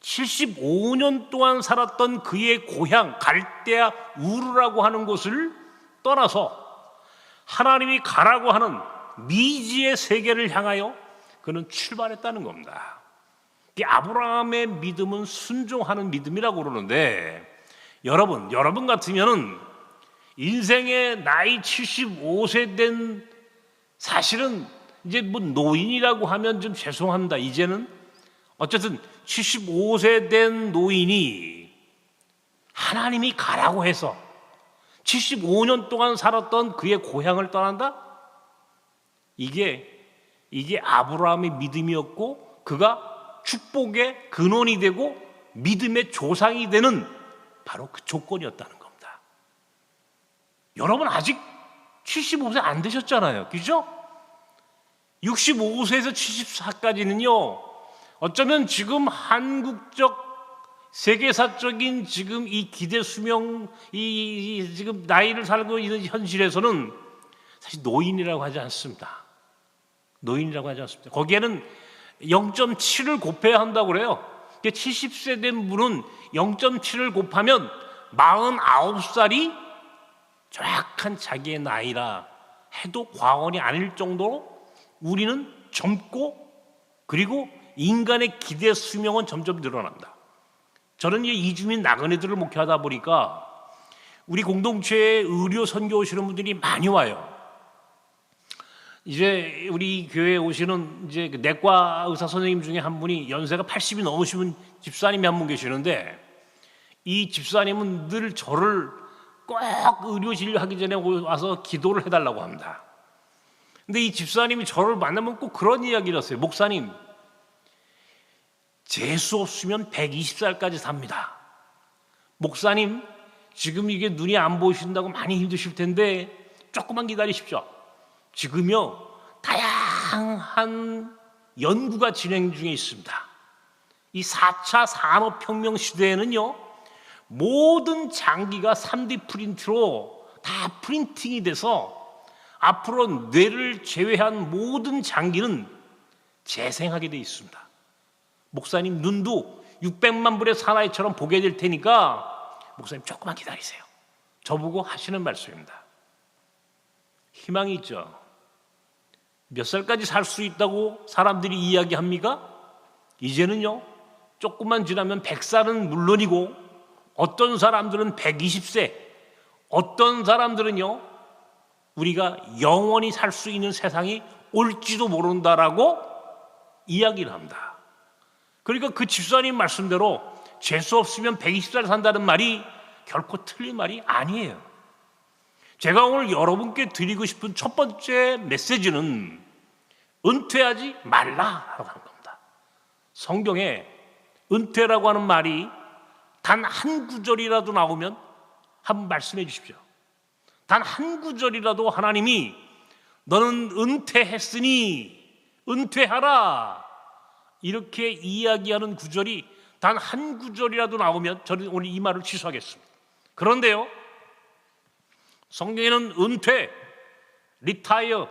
75년 동안 살았던 그의 고향 갈대아 우르라고 하는 곳을 떠나서 하나님이 가라고 하는 미지의 세계를 향하여 그는 출발했다는 겁니다. 아브라함의 믿음은 순종하는 믿음이라고 그러는데, 여러분 같으면은 인생의 나이 75세 된, 사실은 이제 노인이라고 하면 좀 죄송합니다. 이제는 어쨌든 75세 된 노인이 하나님이 가라고 해서 75년 동안 살았던 그의 고향을 떠난다? 이게 아브라함의 믿음이었고 그가 축복의 근원이 되고 믿음의 조상이 되는 바로 그 조건이었다는 겁니다. 여러분 아직 75세 안 되셨잖아요. 그죠? 65세에서 74까지는요. 어쩌면 지금 한국적 세계사적인 지금 이 기대 수명 이 지금 나이를 살고 있는 현실에서는 사실 노인이라고 하지 않습니다. 노인이라고 하지 않습니다. 거기에는 0.7을 곱해야 한다고 그래요. 70세 된 분은 0.7을 곱하면 49살이 정확한 자기의 나이라 해도 과언이 아닐 정도로 우리는 젊고 그리고 인간의 기대 수명은 점점 늘어난다. 저는 이주민 나그네들을 목회하다 보니까 우리 공동체에 의료 선교 오시는 분들이 많이 와요. 이제 우리 교회에 오시는 이제 내과 의사 선생님 중에 한 분이 연세가 80이 넘으시는 집사님이 한 분 계시는데 이 집사님은 늘 저를 꼭 의료 진료하기 전에 와서 기도를 해달라고 합니다. 근데 이 집사님이 저를 만나면 꼭 그런 이야기를 했어요. 목사님, 재수 없으면 120살까지 삽니다. 목사님, 지금 이게 눈이 안 보이신다고 많이 힘드실 텐데 조금만 기다리십시오. 지금요 다양한 연구가 진행 중에 있습니다. 이 4차 산업혁명 시대에는요 모든 장기가 3D 프린트로 다 프린팅이 돼서 앞으로 뇌를 제외한 모든 장기는 재생하게 돼 있습니다. 목사님 눈도 600만 불의 사나이처럼 보게 될 테니까 목사님 조금만 기다리세요. 저보고 하시는 말씀입니다. 희망이 있죠. 몇 살까지 살 수 있다고 사람들이 이야기합니까? 이제는요 조금만 지나면 100살은 물론이고 어떤 사람들은 120세, 어떤 사람들은요 우리가 영원히 살 수 있는 세상이 올지도 모른다라고 이야기를 합니다. 그러니까 그 집사님 말씀대로 재수 없으면 120살 산다는 말이 결코 틀린 말이 아니에요. 제가 오늘 여러분께 드리고 싶은 첫 번째 메시지는 은퇴하지 말라라고 하는 겁니다. 성경에 은퇴라고 하는 말이 단 한 구절이라도 나오면 한번 말씀해 주십시오. 단 한 구절이라도 하나님이 너는 은퇴했으니 은퇴하라 이렇게 이야기하는 구절이 단 한 구절이라도 나오면 저는 오늘 이 말을 취소하겠습니다. 그런데요 성경에는 은퇴, 리타이어,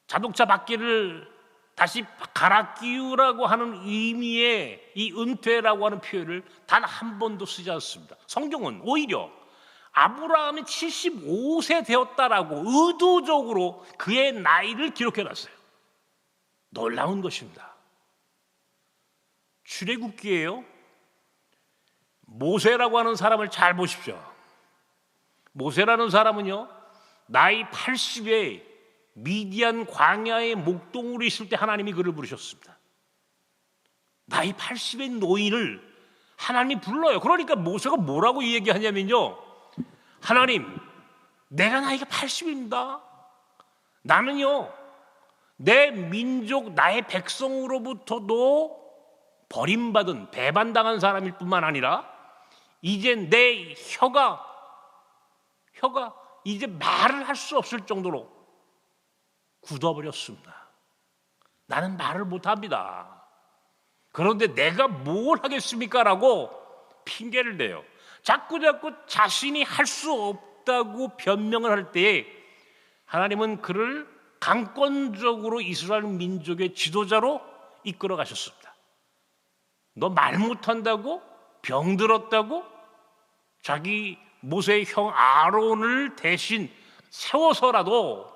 자동차 바퀴를 다시 갈아 끼우라고 하는 의미의 이 은퇴라고 하는 표현을 단 한 번도 쓰지 않습니다. 성경은 오히려 아브라함이 75세 되었다라고 의도적으로 그의 나이를 기록해놨어요. 놀라운 것입니다. 출애굽기예요. 모세라고 하는 사람을 잘 보십시오. 모세라는 사람은요 나이 80에 미디안 광야의 목동으로 있을 때 하나님이 그를 부르셨습니다. 나이 80의 노인을 하나님이 불러요. 그러니까 모세가 뭐라고 얘기하냐면요 하나님 내가 나이가 80입니다. 나는요 내 민족 나의 백성으로부터도 버림받은 배반당한 사람일 뿐만 아니라 이제 내 혀가 이제 말을 할 수 없을 정도로 굳어버렸습니다. 나는 말을 못합니다. 그런데 내가 뭘 하겠습니까? 라고 핑계를 대요. 자꾸 자신이 할 수 없다고 변명을 할 때에 하나님은 그를 강권적으로 이스라엘 민족의 지도자로 이끌어 가셨습니다. 너 말 못한다고? 병들었다고? 자기 모세의 형 아론을 대신 세워서라도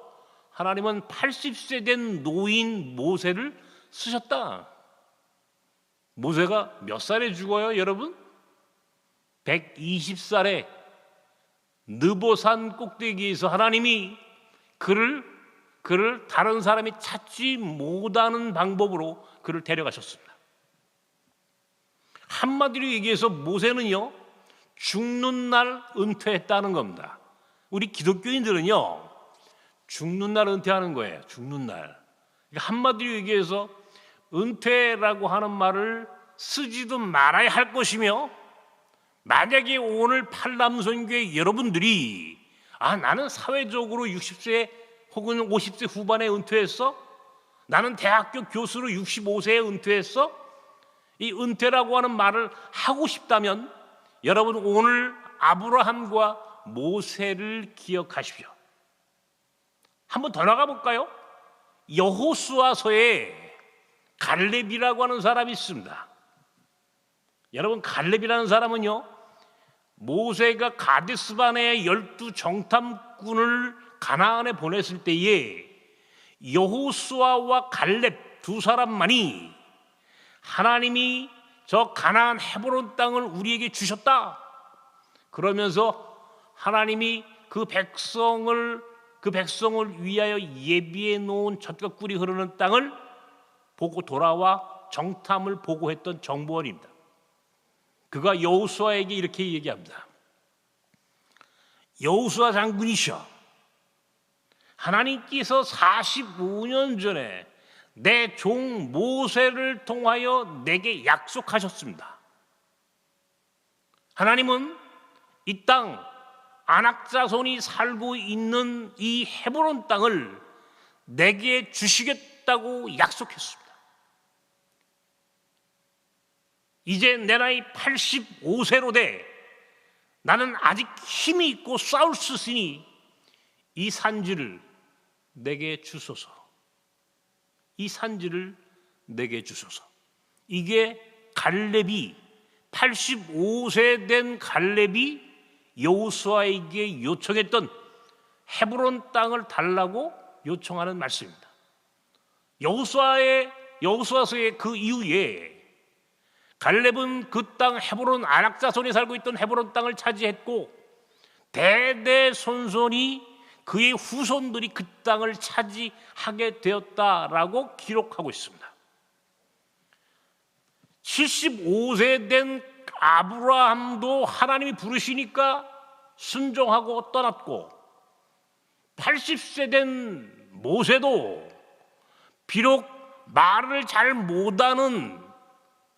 하나님은 80세 된 노인 모세를 쓰셨다. 모세가 몇 살에 죽어요, 여러분? 120살에 느보산 꼭대기에서 하나님이 그를 다른 사람이 찾지 못하는 방법으로 그를 데려가셨습니다. 한마디로 얘기해서 모세는요, 죽는 날 은퇴했다는 겁니다. 우리 기독교인들은요, 죽는 날 은퇴하는 거예요. 죽는 날. 그러니까 한마디로 얘기해서 은퇴라고 하는 말을 쓰지도 말아야 할 것이며, 만약에 오늘 팔남선교회 여러분들이 나는 사회적으로 60세 혹은 50세 후반에 은퇴했어? 나는 대학교 교수로 65세에 은퇴했어? 이 은퇴라고 하는 말을 하고 싶다면 여러분 오늘 아브라함과 모세를 기억하십시오. 한번 더 나가 볼까요? 여호수아서에 갈렙이라고 하는 사람이 있습니다. 여러분 갈렙이라는 사람은요, 모세가 가데스바네의 12 정탐꾼을 가나안에 보냈을 때에 여호수아와 갈렙 두 사람만이 하나님이 저 가나안 헤브론 땅을 우리에게 주셨다 그러면서 하나님이 그 백성을 위하여 예비해 놓은 젖과 꿀이 흐르는 땅을 보고 돌아와 정탐을 보고했던 정보원입니다. 그가 여호수아에게 이렇게 얘기합니다. 여호수아 장군이셔, 하나님께서 45년 전에 내 종 모세를 통하여 내게 약속하셨습니다. 하나님은 이 땅 아낙 자손이 살고 있는 이 헤브론 땅을 내게 주시겠다고 약속했습니다. 이제 내 나이 85세로 돼 나는 아직 힘이 있고 싸울 수 있으니 이 산지를 내게 주소서. 이 산지를 내게 주소서. 이게 갈렙이 85세 된 갈렙이 여호수아에게 요청했던 헤브론 땅을 달라고 요청하는 말씀입니다. 여호수아서의 그 이후에 갈렙은 그 땅 헤브론 아낙 자손이 살고 있던 헤브론 땅을 차지했고 대대손손이 그의 후손들이 그 땅을 차지하게 되었다라고 기록하고 있습니다. 75세 된 아브라함도 하나님이 부르시니까 순종하고 떠났고 80세 된 모세도 비록 말을 잘 못하는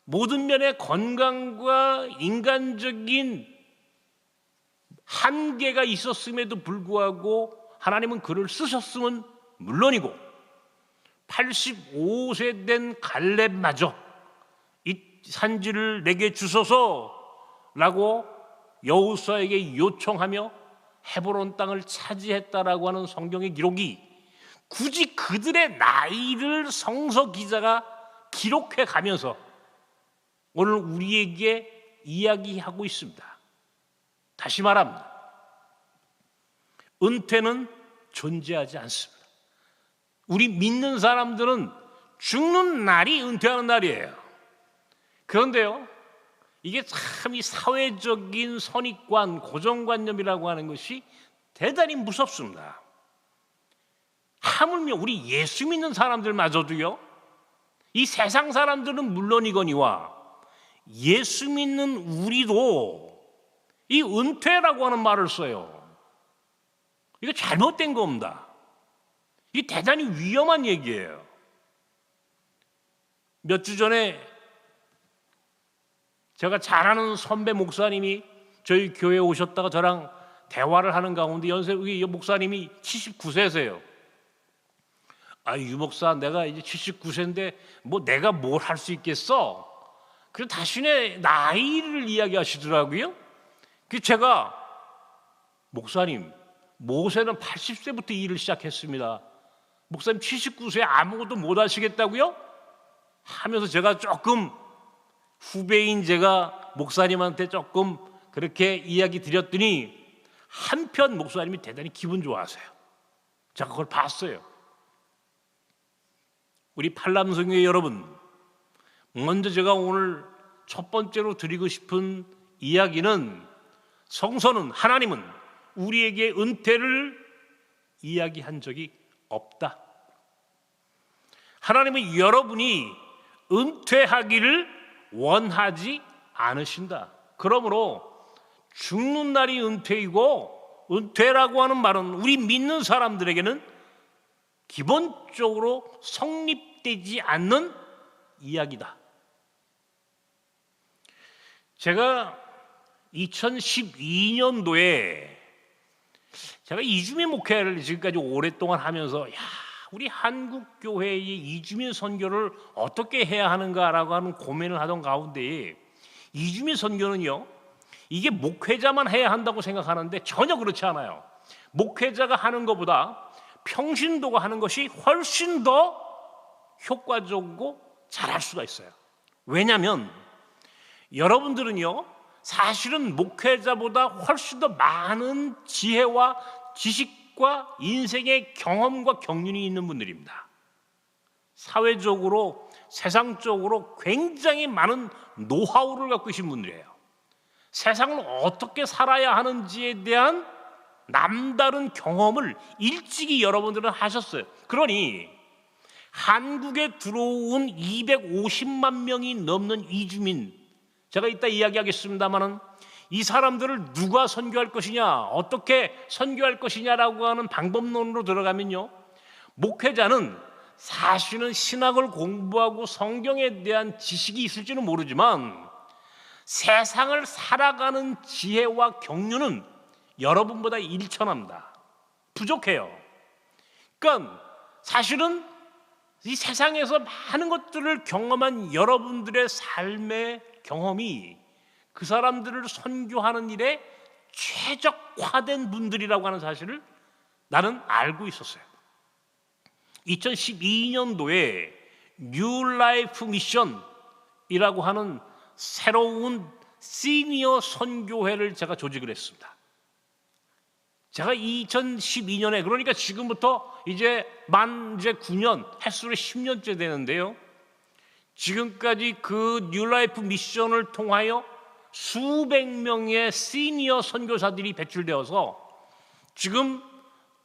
모든 면의 건강과 인간적인 한계가 있었음에도 불구하고 하나님은 그를 쓰셨음은 물론이고 85세 된 갈렙마저 이 산지를 내게 주소서라고 여호수아에게 요청하며 헤브론 땅을 차지했다라고 하는 성경의 기록이 굳이 그들의 나이를 성서 기자가 기록해 가면서 오늘 우리에게 이야기하고 있습니다. 다시 말합니다. 은퇴는 존재하지 않습니다. 우리 믿는 사람들은 죽는 날이 은퇴하는 날이에요. 그런데요, 이게 참 이 사회적인 선입관, 고정관념이라고 하는 것이 대단히 무섭습니다. 하물며 우리 예수 믿는 사람들마저도요, 이 세상 사람들은 물론이거니와 예수 믿는 우리도 이 은퇴라고 하는 말을 써요. 이거 잘못된 겁니다. 이게 대단히 위험한 얘기예요. 몇 주 전에 제가 잘 아는 선배 목사님이 저희 교회에 오셨다가 저랑 대화를 하는 가운데 이 목사님이 79세세요. 유 목사, 내가 이제 79세인데 뭐 내가 뭘 할 수 있겠어? 그래서 자신의 나이를 이야기하시더라고요. 그래서 제가 목사님, 모세는 80세부터 일을 시작했습니다. 목사님 79세 아무것도 못 하시겠다고요? 하면서 제가 조금 후배인 제가 목사님한테 조금 그렇게 이야기 드렸더니 한편 목사님이 대단히 기분 좋아하세요. 제가 그걸 봤어요. 우리 팔남성교회 여러분, 먼저 제가 오늘 첫 번째로 드리고 싶은 이야기는 성서는, 하나님은 우리에게 은퇴를 이야기한 적이 없다. 하나님은 여러분이 은퇴하기를 원하지 않으신다. 그러므로 죽는 날이 은퇴이고, 은퇴라고 하는 말은 우리 믿는 사람들에게는 기본적으로 성립되지 않는 이야기다. 제가 2012년도에 제가 이주민 목회를 지금까지 오랫동안 하면서 우리 한국 교회의 이주민 선교를 어떻게 해야 하는가라고 하는 고민을 하던 가운데, 이주민 선교는요, 이게 목회자만 해야 한다고 생각하는데 전혀 그렇지 않아요. 목회자가 하는 것보다 평신도가 하는 것이 훨씬 더 효과적이고 잘할 수가 있어요. 왜냐하면 여러분들은요, 사실은 목회자보다 훨씬 더 많은 지혜와 지식과 인생의 경험과 경륜이 있는 분들입니다. 사회적으로, 세상적으로 굉장히 많은 노하우를 갖고 계신 분들이에요. 세상을 어떻게 살아야 하는지에 대한 남다른 경험을 일찍이 여러분들은 하셨어요. 그러니 한국에 들어온 250만 명이 넘는 이주민, 제가 이따 이야기하겠습니다마는 이 사람들을 누가 선교할 것이냐, 어떻게 선교할 것이냐라고 하는 방법론으로 들어가면요, 목회자는 사실은 신학을 공부하고 성경에 대한 지식이 있을지는 모르지만 세상을 살아가는 지혜와 경륜은 여러분보다 일천합니다. 부족해요. 그러니까 사실은 이 세상에서 많은 것들을 경험한 여러분들의 삶의 경험이 그 사람들을 선교하는 일에 최적화된 분들이라고 하는 사실을 나는 알고 있었어요. 2012년도에 뉴 라이프 미션이라고 하는 새로운 시니어 선교회를 제가 조직을 했습니다. 제가 2012년에, 그러니까 지금부터 이제 9년, 횟수로 10년째 되는데요, 지금까지 그 뉴라이프 미션을 통하여 수백 명의 시니어 선교사들이 배출되어서 지금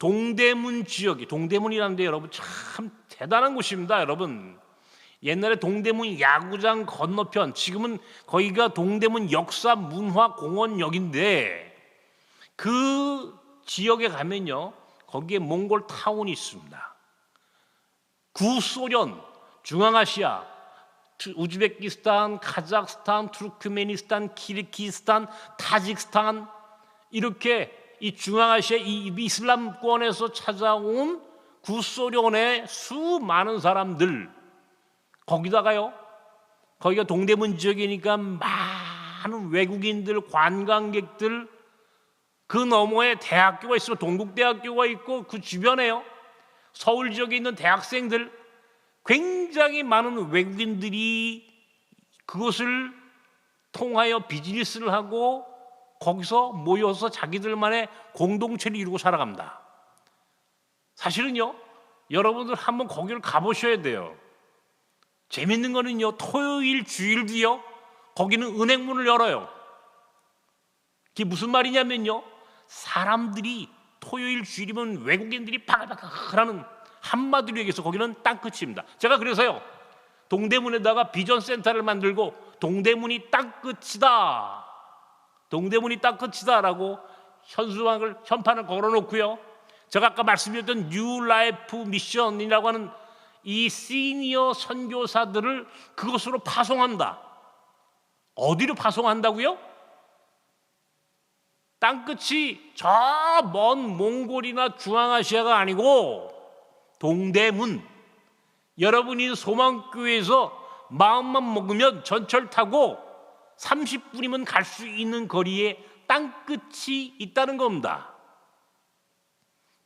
동대문 지역이, 동대문이라는 데 여러분 참 대단한 곳입니다. 여러분, 옛날에 동대문 야구장 건너편, 지금은 거기가 동대문 역사문화공원역인데, 그 지역에 가면요, 거기에 몽골 타운이 있습니다. 구소련, 중앙아시아, 우즈베키스탄, 카자흐스탄, 투르크메니스탄, 키르기스탄, 타직스탄, 이렇게 이 중앙아시아 이 이슬람권에서 찾아온 구소련의 수많은 사람들, 거기다가요, 거기가 동대문 지역이니까 많은 외국인들, 관광객들, 그 너머에 대학교가 있으면 동국대학교가 있고, 그 주변에요, 서울 지역에 있는 대학생들, 굉장히 많은 외국인들이 그것을 통하여 비즈니스를 하고 거기서 모여서 자기들만의 공동체를 이루고 살아갑니다. 사실은요, 여러분들 한번 거기를 가보셔야 돼요. 재밌는 거는요, 토요일 주일도요, 거기는 은행문을 열어요. 그게 무슨 말이냐면요, 사람들이 토요일 주일이면 외국인들이 바글바글하는, 한마디로 얘기해서 거기는 땅끝입니다. 제가 그래서요, 동대문에다가 비전센터를 만들고 동대문이 땅끝이다, 동대문이 땅끝이다라고 현판을 걸어놓고요, 제가 아까 말씀드렸던 뉴 라이프 미션이라고 하는 이 시니어 선교사들을 그것으로 파송한다. 어디로 파송한다고요? 땅끝이 저 먼 몽골이나 중앙아시아가 아니고 동대문, 여러분이 소망교회에서 마음만 먹으면 전철 타고 30분이면 갈 수 있는 거리에 땅끝이 있다는 겁니다.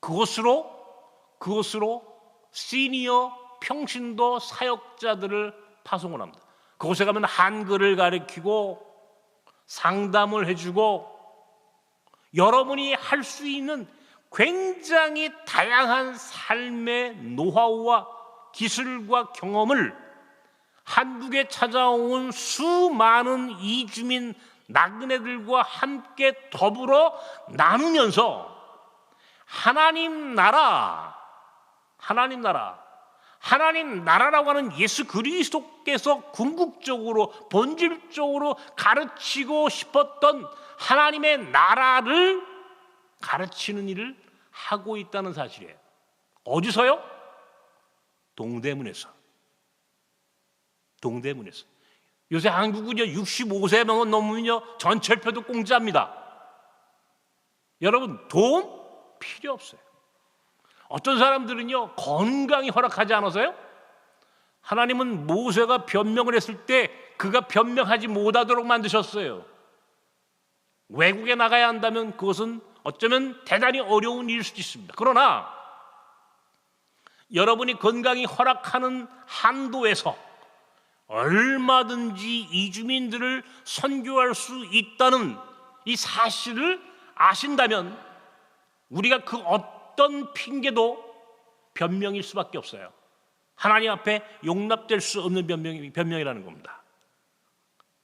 그곳으로 시니어 평신도 사역자들을 파송을 합니다. 그곳에 가면 한글을 가르치고 상담을 해주고 여러분이 할 수 있는 굉장히 다양한 삶의 노하우와 기술과 경험을 한국에 찾아온 수많은 이주민 나그네들과 함께 더불어 나누면서 하나님 나라, 하나님 나라라고 하는 예수 그리스도께서 궁극적으로 본질적으로 가르치고 싶었던 하나님의 나라를 가르치는 일을 하고 있다는 사실이에요. 어디서요? 동대문에서. 동대문에서. 요새 한국은요 65세만 넘으면요 전철표도 공짜입니다. 여러분 돈 필요 없어요. 어떤 사람들은요 건강이 허락하지 않아서요? 하나님은 모세가 변명을 했을 때 그가 변명하지 못하도록 만드셨어요. 외국에 나가야 한다면 그것은 어쩌면 대단히 어려운 일일 수도 있습니다. 그러나 여러분이 건강이 허락하는 한도에서 얼마든지 이주민들을 선교할 수 있다는 이 사실을 아신다면 우리가 그 어떤 핑계도 변명일 수밖에 없어요. 하나님 앞에 용납될 수 없는 변명이라는 겁니다.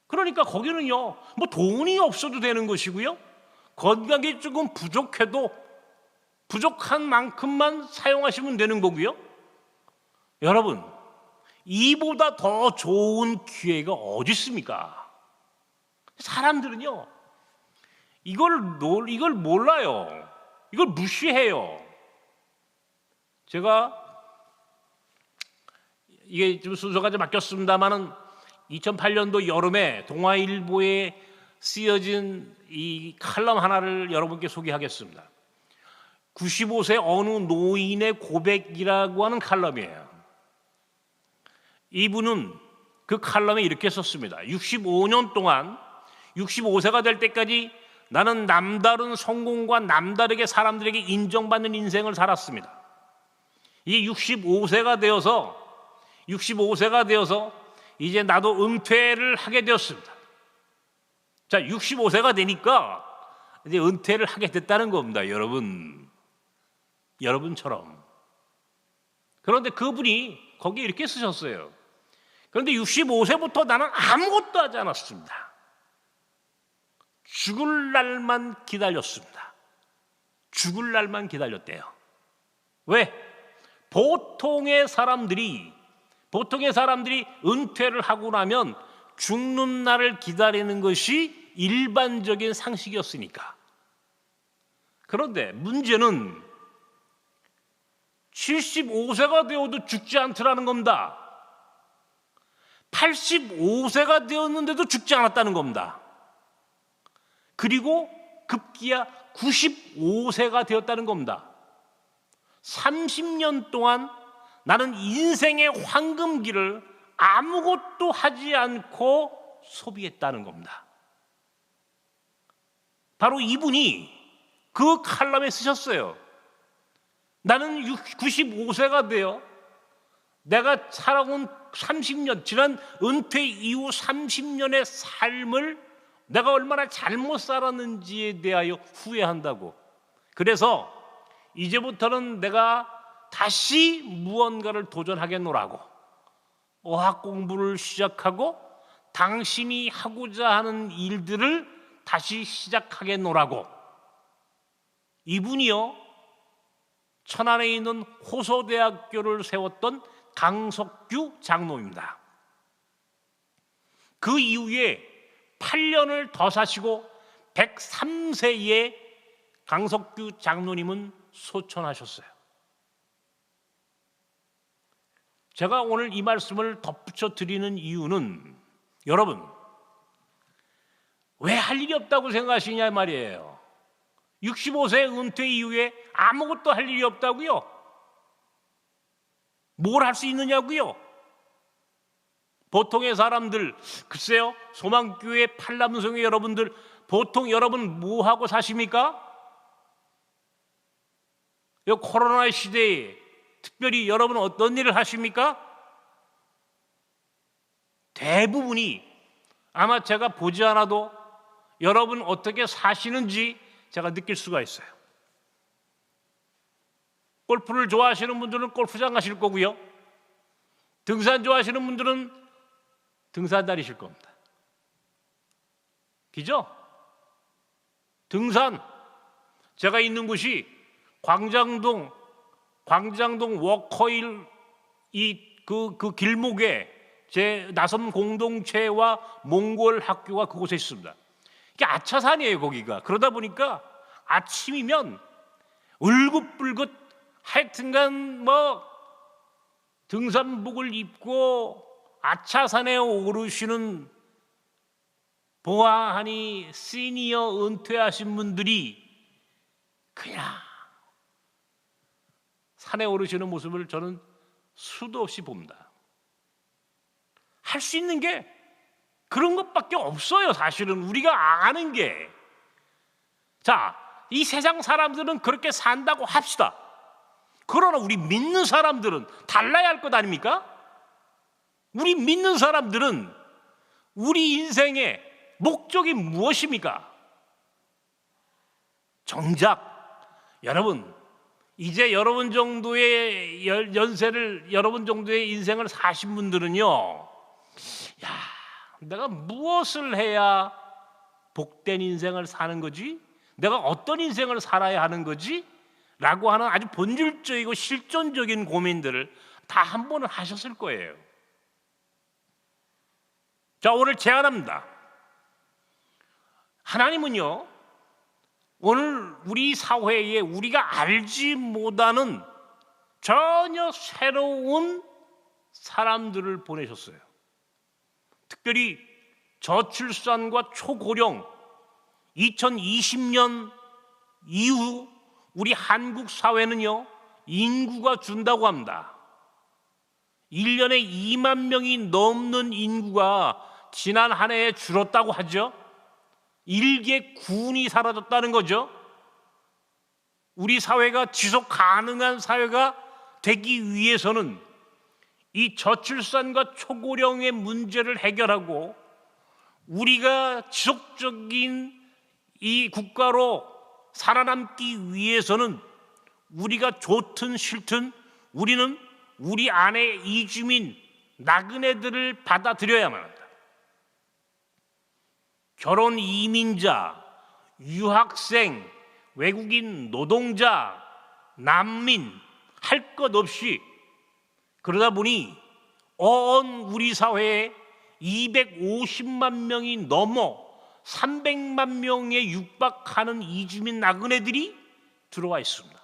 그러니까 거기는요 뭐 돈이 없어도 되는 것이고요, 건강이 조금 부족해도 부족한 만큼만 사용하시면 되는 거고요. 여러분 이보다 더 좋은 기회가 어디 있습니까? 사람들은요 이걸 몰라요. 이걸 무시해요. 제가 이게 좀 순서가 좀 바뀌었습니다만은 2008년도 여름에 동아일보에 쓰여진 이 칼럼 하나를 여러분께 소개하겠습니다. 95세 어느 노인의 고백이라고 하는 칼럼이에요. 이분은 그 칼럼에 이렇게 썼습니다. 65년 동안 65세가 될 때까지 나는 남다른 성공과 남다르게 사람들에게 인정받는 인생을 살았습니다. 이 65세가 되어서 이제 나도 은퇴를 하게 되었습니다. 자, 65세가 되니까 이제 은퇴를 하게 됐다는 겁니다. 여러분처럼. 그런데 그분이 거기에 이렇게 쓰셨어요. 그런데 65세부터 나는 아무것도 하지 않았습니다. 죽을 날만 기다렸습니다. 죽을 날만 기다렸대요. 왜? 보통의 사람들이 은퇴를 하고 나면 죽는 날을 기다리는 것이 일반적인 상식이었으니까. 그런데 문제는 75세가 되어도 죽지 않더라는 겁니다. 85세가 되었는데도 죽지 않았다는 겁니다. 그리고 급기야 95세가 되었다는 겁니다. 30년 동안 나는 인생의 황금기를 아무것도 하지 않고 소비했다는 겁니다. 바로 이분이 그 칼럼에 쓰셨어요. 나는 95세가 되어 내가 살아온 30년, 지난 은퇴 이후 30년의 삶을 내가 얼마나 잘못 살았는지에 대하여 후회한다고. 그래서 이제부터는 내가 다시 무언가를 도전하겠노라고 어학 공부를 시작하고 당신이 하고자 하는 일들을 다시 시작하겠노라고. 이분이요 천안에 있는 호서대학교를 세웠던 강석규 장로입니다. 그 이후에 8년을 더 사시고 103세에 강석규 장로님은 소천하셨어요. 제가 오늘 이 말씀을 덧붙여 드리는 이유는 여러분 왜 할 일이 없다고 생각하시냐 말이에요. 65세 은퇴 이후에 아무것도 할 일이 없다고요? 뭘 할 수 있느냐고요? 보통의 사람들, 글쎄요, 소망교회 팔남성의 여러분들, 보통 여러분 뭐 하고 사십니까? 이 코로나 시대에 특별히 여러분은 어떤 일을 하십니까? 대부분이 아마 제가 보지 않아도 여러분 어떻게 사시는지 제가 느낄 수가 있어요. 골프를 좋아하시는 분들은 골프장 가실 거고요, 등산 좋아하시는 분들은 등산 다니실 겁니다. 그죠? 등산, 제가 있는 곳이 광장동 워커힐 그 길목에 제 나섬 공동체와 몽골 학교가 그곳에 있습니다. 이게 아차산이에요, 거기가. 그러다 보니까 아침이면 울긋불긋 하여튼간 뭐 등산복을 입고 아차산에 오르시는 보아하니 시니어 은퇴하신 분들이 그냥 산에 오르시는 모습을 저는 수도 없이 봅니다. 할 수 있는 게 그런 것밖에 없어요. 사실은 우리가 아는 게. 자, 이 세상 사람들은 그렇게 산다고 합시다. 그러나 우리 믿는 사람들은 달라야 할 것 아닙니까? 우리 믿는 사람들은 우리 인생의 목적이 무엇입니까? 정작 여러분, 이제 여러분 정도의 연세를, 여러분 정도의 인생을 사신 분들은요, 야, 내가 무엇을 해야 복된 인생을 사는 거지? 내가 어떤 인생을 살아야 하는 거지? 라고 하는 아주 본질적이고 실존적인 고민들을 다 한 번은 하셨을 거예요. 자, 오늘 제안합니다. 하나님은요, 오늘 우리 사회에 우리가 알지 못하는 전혀 새로운 사람들을 보내셨어요. 특별히 저출산과 초고령, 2020년 이후 우리 한국 사회는요, 인구가 준다고 합니다. 1년에 2만 명이 넘는 인구가 지난 한 해에 줄었다고 하죠. 일개 군이 사라졌다는 거죠. 우리 사회가 지속 가능한 사회가 되기 위해서는 이 저출산과 초고령의 문제를 해결하고 우리가 지속적인 이 국가로 살아남기 위해서는 우리가 좋든 싫든 우리는 우리 안에 이주민, 나그네들을 받아들여야만 합니다. 결혼 이민자, 유학생, 외국인 노동자, 난민 할 것 없이 그러다 보니 우리 사회에 250만 명이 넘어 300만 명에 육박하는 이주민 나그네들이 들어와 있습니다.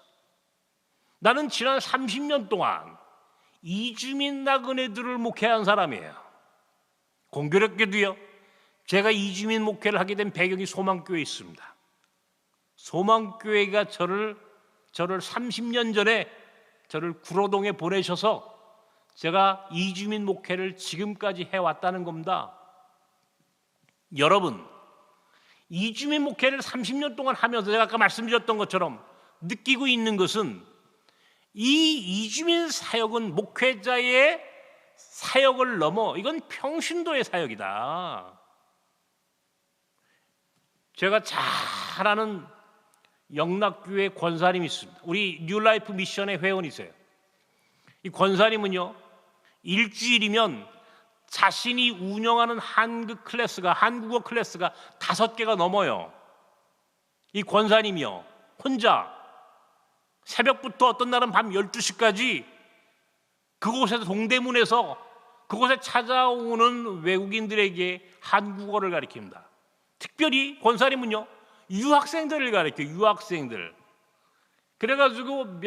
나는 지난 30년 동안 이주민 나그네들을 목회한 사람이에요. 공교롭게도요, 제가 이주민 목회를 하게 된 배경이 소망교회에 있습니다. 소망교회가 저를 30년 전에 저를 구로동에 보내셔서 제가 이주민 목회를 지금까지 해왔다는 겁니다. 여러분, 이주민 목회를 30년 동안 하면서 제가 아까 말씀드렸던 것처럼 느끼고 있는 것은 이 이주민 사역은 목회자의 사역을 넘어 이건 평신도의 사역이다. 제가 잘 아는 영락교회 권사님이 있습니다. 우리 뉴라이프 미션의 회원이세요. 이 권사님은요, 일주일이면 자신이 운영하는 한국어 클래스가 5개가 넘어요. 이 권사님이요, 혼자 새벽부터 어떤 날은 밤 12시까지 그곳에서 동대문에서 그곳에 찾아오는 외국인들에게 한국어를 가르칩니다. 특별히 권사님은요, 유학생들을 가르쳐요. 유학생들. 그래가지고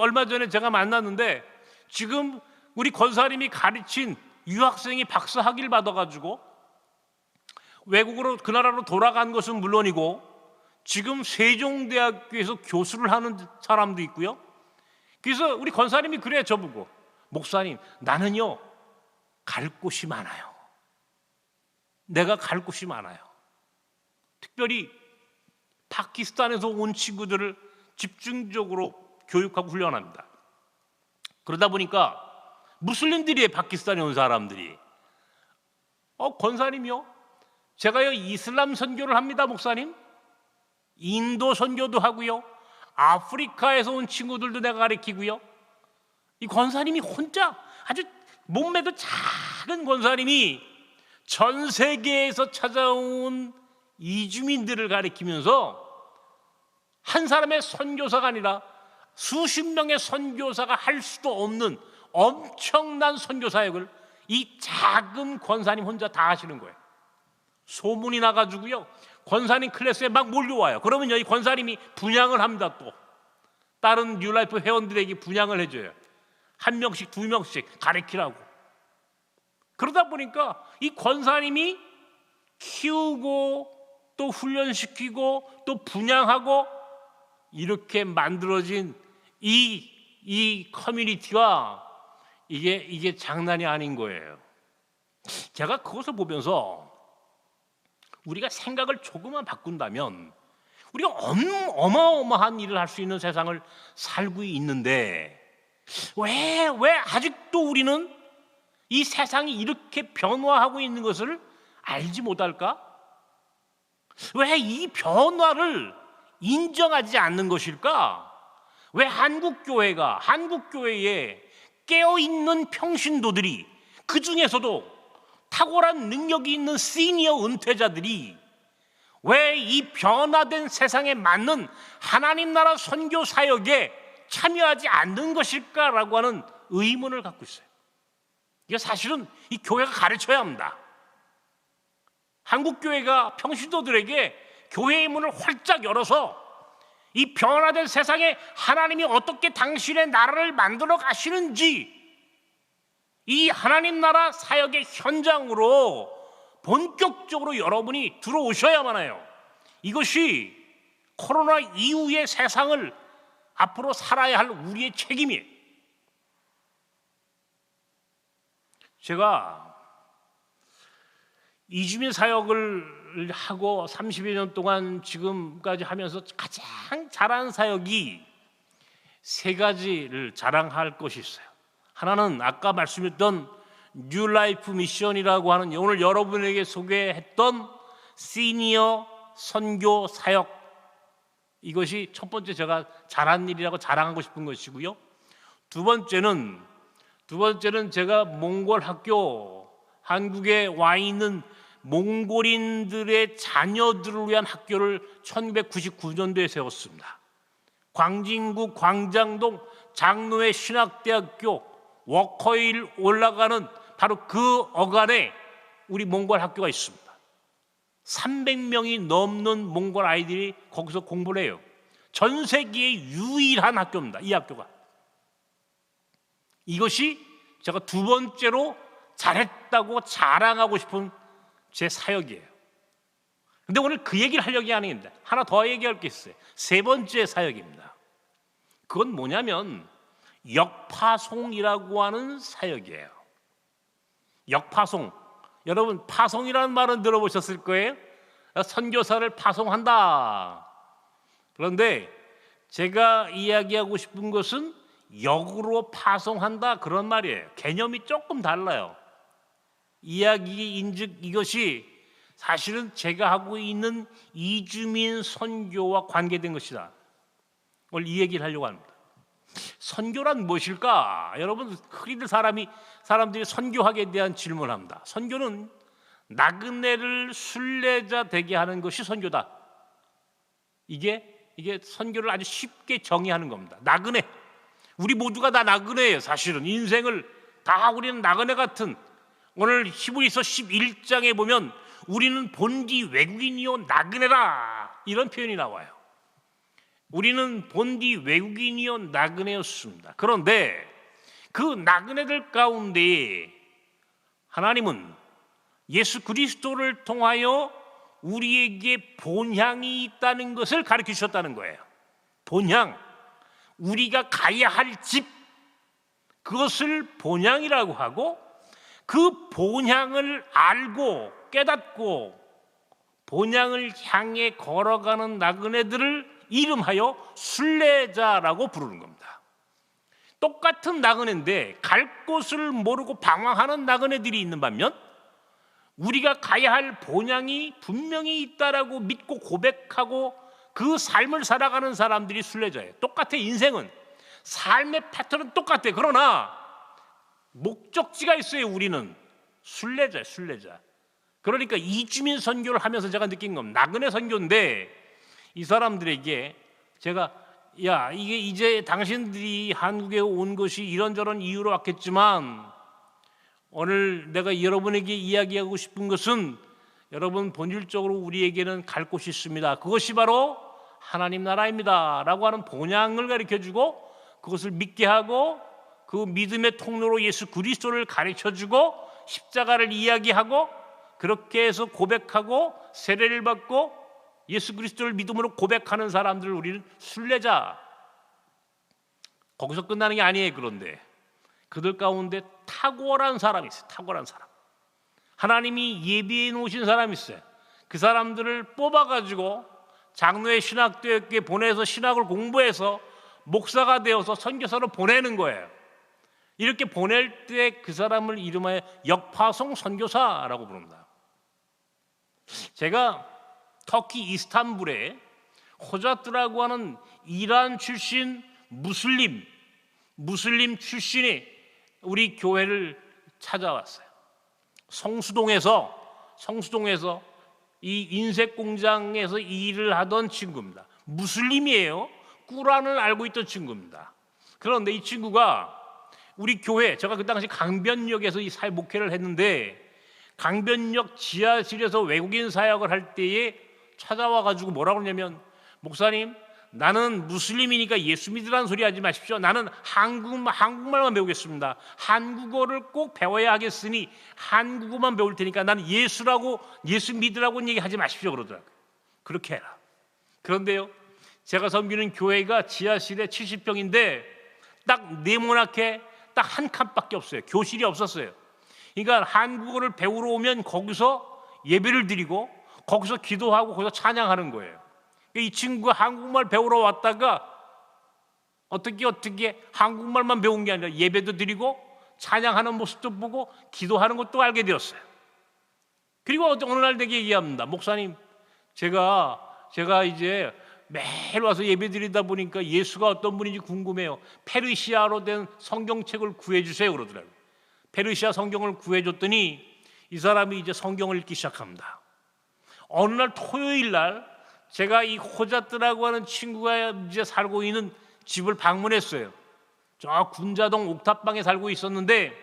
얼마 전에 제가 만났는데 지금 우리 권사님이 가르친 유학생이 박사학위를 받아가지고 외국으로 그 나라로 돌아간 것은 물론이고 지금 세종대학교에서 교수를 하는 사람도 있고요. 그래서 우리 권사님이 그래 저보고, 목사님, 나는요 갈 곳이 많아요. 내가 갈 곳이 많아요. 특별히 파키스탄에서 온 친구들을 집중적으로 교육하고 훈련합니다. 그러다 보니까 무슬림들이에요. 파키스탄에 온 사람들이. 권사님이요, 제가요 이슬람 선교를 합니다. 목사님, 인도 선교도 하고요, 아프리카에서 온 친구들도 내가 가르치고요. 이 권사님이 혼자, 아주 몸매도 작은 권사님이 전 세계에서 찾아온 이주민들을 가리키면서 한 사람의 선교사가 아니라 수십 명의 선교사가 할 수도 없는 엄청난 선교 사역을 이 작은 권사님 혼자 다 하시는 거예요. 소문이 나가지고요, 권사님 클래스에 막 몰려와요. 그러면 이 권사님이 분양을 합니다. 또 다른 뉴라이프 회원들에게 분양을 해줘요. 1명씩 2명씩 가르치라고. 그러다 보니까 이 권사님이 키우고 또 훈련시키고 또 분양하고 이렇게 만들어진 이 커뮤니티가 이게 장난이 아닌 거예요. 제가 그것을 보면서 우리가 생각을 조금만 바꾼다면 우리가 어마어마한 일을 할 수 있는 세상을 살고 있는데 왜 아직도 우리는 이 세상이 이렇게 변화하고 있는 것을 알지 못할까? 왜 이 변화를 인정하지 않는 것일까? 왜 한국교회에 깨어있는 평신도들이, 그 중에서도 탁월한 능력이 있는 시니어 은퇴자들이 왜 이 변화된 세상에 맞는 하나님 나라 선교 사역에 참여하지 않는 것일까라고 하는 의문을 갖고 있어요. 이게 사실은 이 교회가 가르쳐야 합니다. 한국교회가 평신도들에게 교회의 문을 활짝 열어서 이 변화된 세상에 하나님이 어떻게 당신의 나라를 만들어 가시는지, 이 하나님 나라 사역의 현장으로 본격적으로 여러분이 들어오셔야만 해요. 이것이 코로나 이후의 세상을 앞으로 살아야 할 우리의 책임이에요. 제가 이주민 사역을 하고 30여 년 동안 지금까지 하면서 가장 잘한 사역이 세 가지를 자랑할 것이 있어요. 하나는 아까 말씀드렸던 뉴라이프 미션이라고 하는 오늘 여러분에게 소개했던 시니어 선교 사역, 이것이 첫 번째 제가 잘한 일이라고 자랑하고 싶은 것이고요. 두 번째는 제가 몽골 학교, 한국에 와 있는 몽골인들의 자녀들을 위한 학교를 1999년도에 세웠습니다. 광진구 광장동 장로회 신학대학교 워커힐 올라가는 바로 그 어간에 우리 몽골 학교가 있습니다. 300명이 넘는 몽골 아이들이 거기서 공부를 해요. 전 세계의 유일한 학교입니다. 이 학교가. 이것이 제가 두 번째로 잘했다고 자랑하고 싶은 제 사역이에요. 근데 오늘 그 얘기를 하려고 하는 게 아닙니다. 하나 더 얘기할 게 있어요. 세 번째 사역입니다. 그건 뭐냐면 역파송이라고 하는 사역이에요. 역파송. 여러분, 파송이라는 말은 들어보셨을 거예요. 선교사를 파송한다. 그런데 제가 이야기하고 싶은 것은 역으로 파송한다, 그런 말이에요. 개념이 조금 달라요. 이야기인즉 이것이 사실은 제가 하고 있는 이주민 선교와 관계된 것이다. 오늘 이 얘기를 하려고 합니다. 선교란 무엇일까? 여러분, 흔히들 사람들이 선교학에 대한 질문을 합니다. 선교는 나그네를 순례자 되게 하는 것이 선교다. 이게 선교를 아주 쉽게 정의하는 겁니다. 나그네. 우리 모두가 다 나그네예요. 사실은 인생을 다 우리는 나그네 같은, 오늘 히브리서 11장에 보면 우리는 본디 외국인이요 나그네라, 이런 표현이 나와요. 우리는 본디 외국인이요 나그네였습니다. 그런데 그 나그네들 가운데 하나님은 예수 그리스도를 통하여 우리에게 본향이 있다는 것을 가르쳐 주셨다는 거예요. 본향, 우리가 가야 할 집, 그것을 본향이라고 하고, 그 본향을 알고 깨닫고 본향을 향해 걸어가는 나그네들을 이름하여 순례자라고 부르는 겁니다. 똑같은 나그네인데 갈 곳을 모르고 방황하는 나그네들이 있는 반면, 우리가 가야 할 본향이 분명히 있다라고 믿고 고백하고 그 삶을 살아가는 사람들이 순례자예요. 똑같아. 인생은 삶의 패턴은 똑같아. 그러나 목적지가 있어요. 우리는 순례자예요. 순례자. 그러니까 이주민 선교를 하면서 제가 느낀 겁니다. 나그네 선교인데 이 사람들에게 제가 야, 이게 이제 당신들이 한국에 온 것이 이런저런 이유로 왔겠지만 오늘 내가 여러분에게 이야기하고 싶은 것은 여러분 본질적으로 우리에게는 갈 곳이 있습니다. 그것이 바로 하나님 나라입니다 라고 하는 본향을 가르쳐주고 그것을 믿게 하고 그 믿음의 통로로 예수 그리스도를 가르쳐주고 십자가를 이야기하고 그렇게 해서 고백하고 세례를 받고 예수 그리스도를 믿음으로 고백하는 사람들을 우리는 순례자, 거기서 끝나는 게 아니에요. 그런데 그들 가운데 탁월한 사람이 있어요. 탁월한 사람, 하나님이 예비해 놓으신 사람이 있어요. 그 사람들을 뽑아가지고 장로의 신학교에 보내서 신학을 공부해서 목사가 되어서 선교사로 보내는 거예요. 이렇게 보낼 때 그 사람을 이름하여 역파송 선교사라고 부릅니다. 제가 터키 이스탄불에 호자트라고 하는 이란 출신 무슬림 출신이 우리 교회를 찾아왔어요. 성수동에서 이 인쇄 공장에서 일을 하던 친구입니다. 무슬림이에요. 꾸란을 알고 있던 친구입니다. 그런데 이 친구가 우리 교회, 제가 그 당시 강변역에서 이 사회 목회를 했는데 강변역 지하실에서 외국인 사역을 할 때에 찾아와 가지고 뭐라고 그러냐면, 목사님, 나는 무슬림이니까 예수 믿으라는 소리 하지 마십시오. 나는 한국말만 배우겠습니다. 한국어를 꼭 배워야 하겠으니 한국어만 배울 테니까 나는 예수 믿으라고 얘기하지 마십시오 그러더라고요. 그렇게 해라. 그런데요, 제가 섬기는 교회가 지하실에 70평인데 딱 네모나게 딱 한 칸밖에 없어요. 교실이 없었어요. 그러니까 한국어를 배우러 오면 거기서 예배를 드리고 거기서 기도하고 거기서 찬양하는 거예요. 이 친구가 한국말 배우러 왔다가 어떻게 한국말만 배운 게 아니라 예배도 드리고 찬양하는 모습도 보고 기도하는 것도 알게 되었어요. 그리고 어느 날 내게 얘기합니다. 목사님, 제가 이제 매일 와서 예배 드리다 보니까 예수가 어떤 분인지 궁금해요. 페르시아로 된 성경책을 구해주세요 그러더라고요. 페르시아 성경을 구해줬더니 이 사람이 이제 성경을 읽기 시작합니다. 어느 날 토요일 날 제가 이 호자트라고 하는 친구가 이제 살고 있는 집을 방문했어요. 저 군자동 옥탑방에 살고 있었는데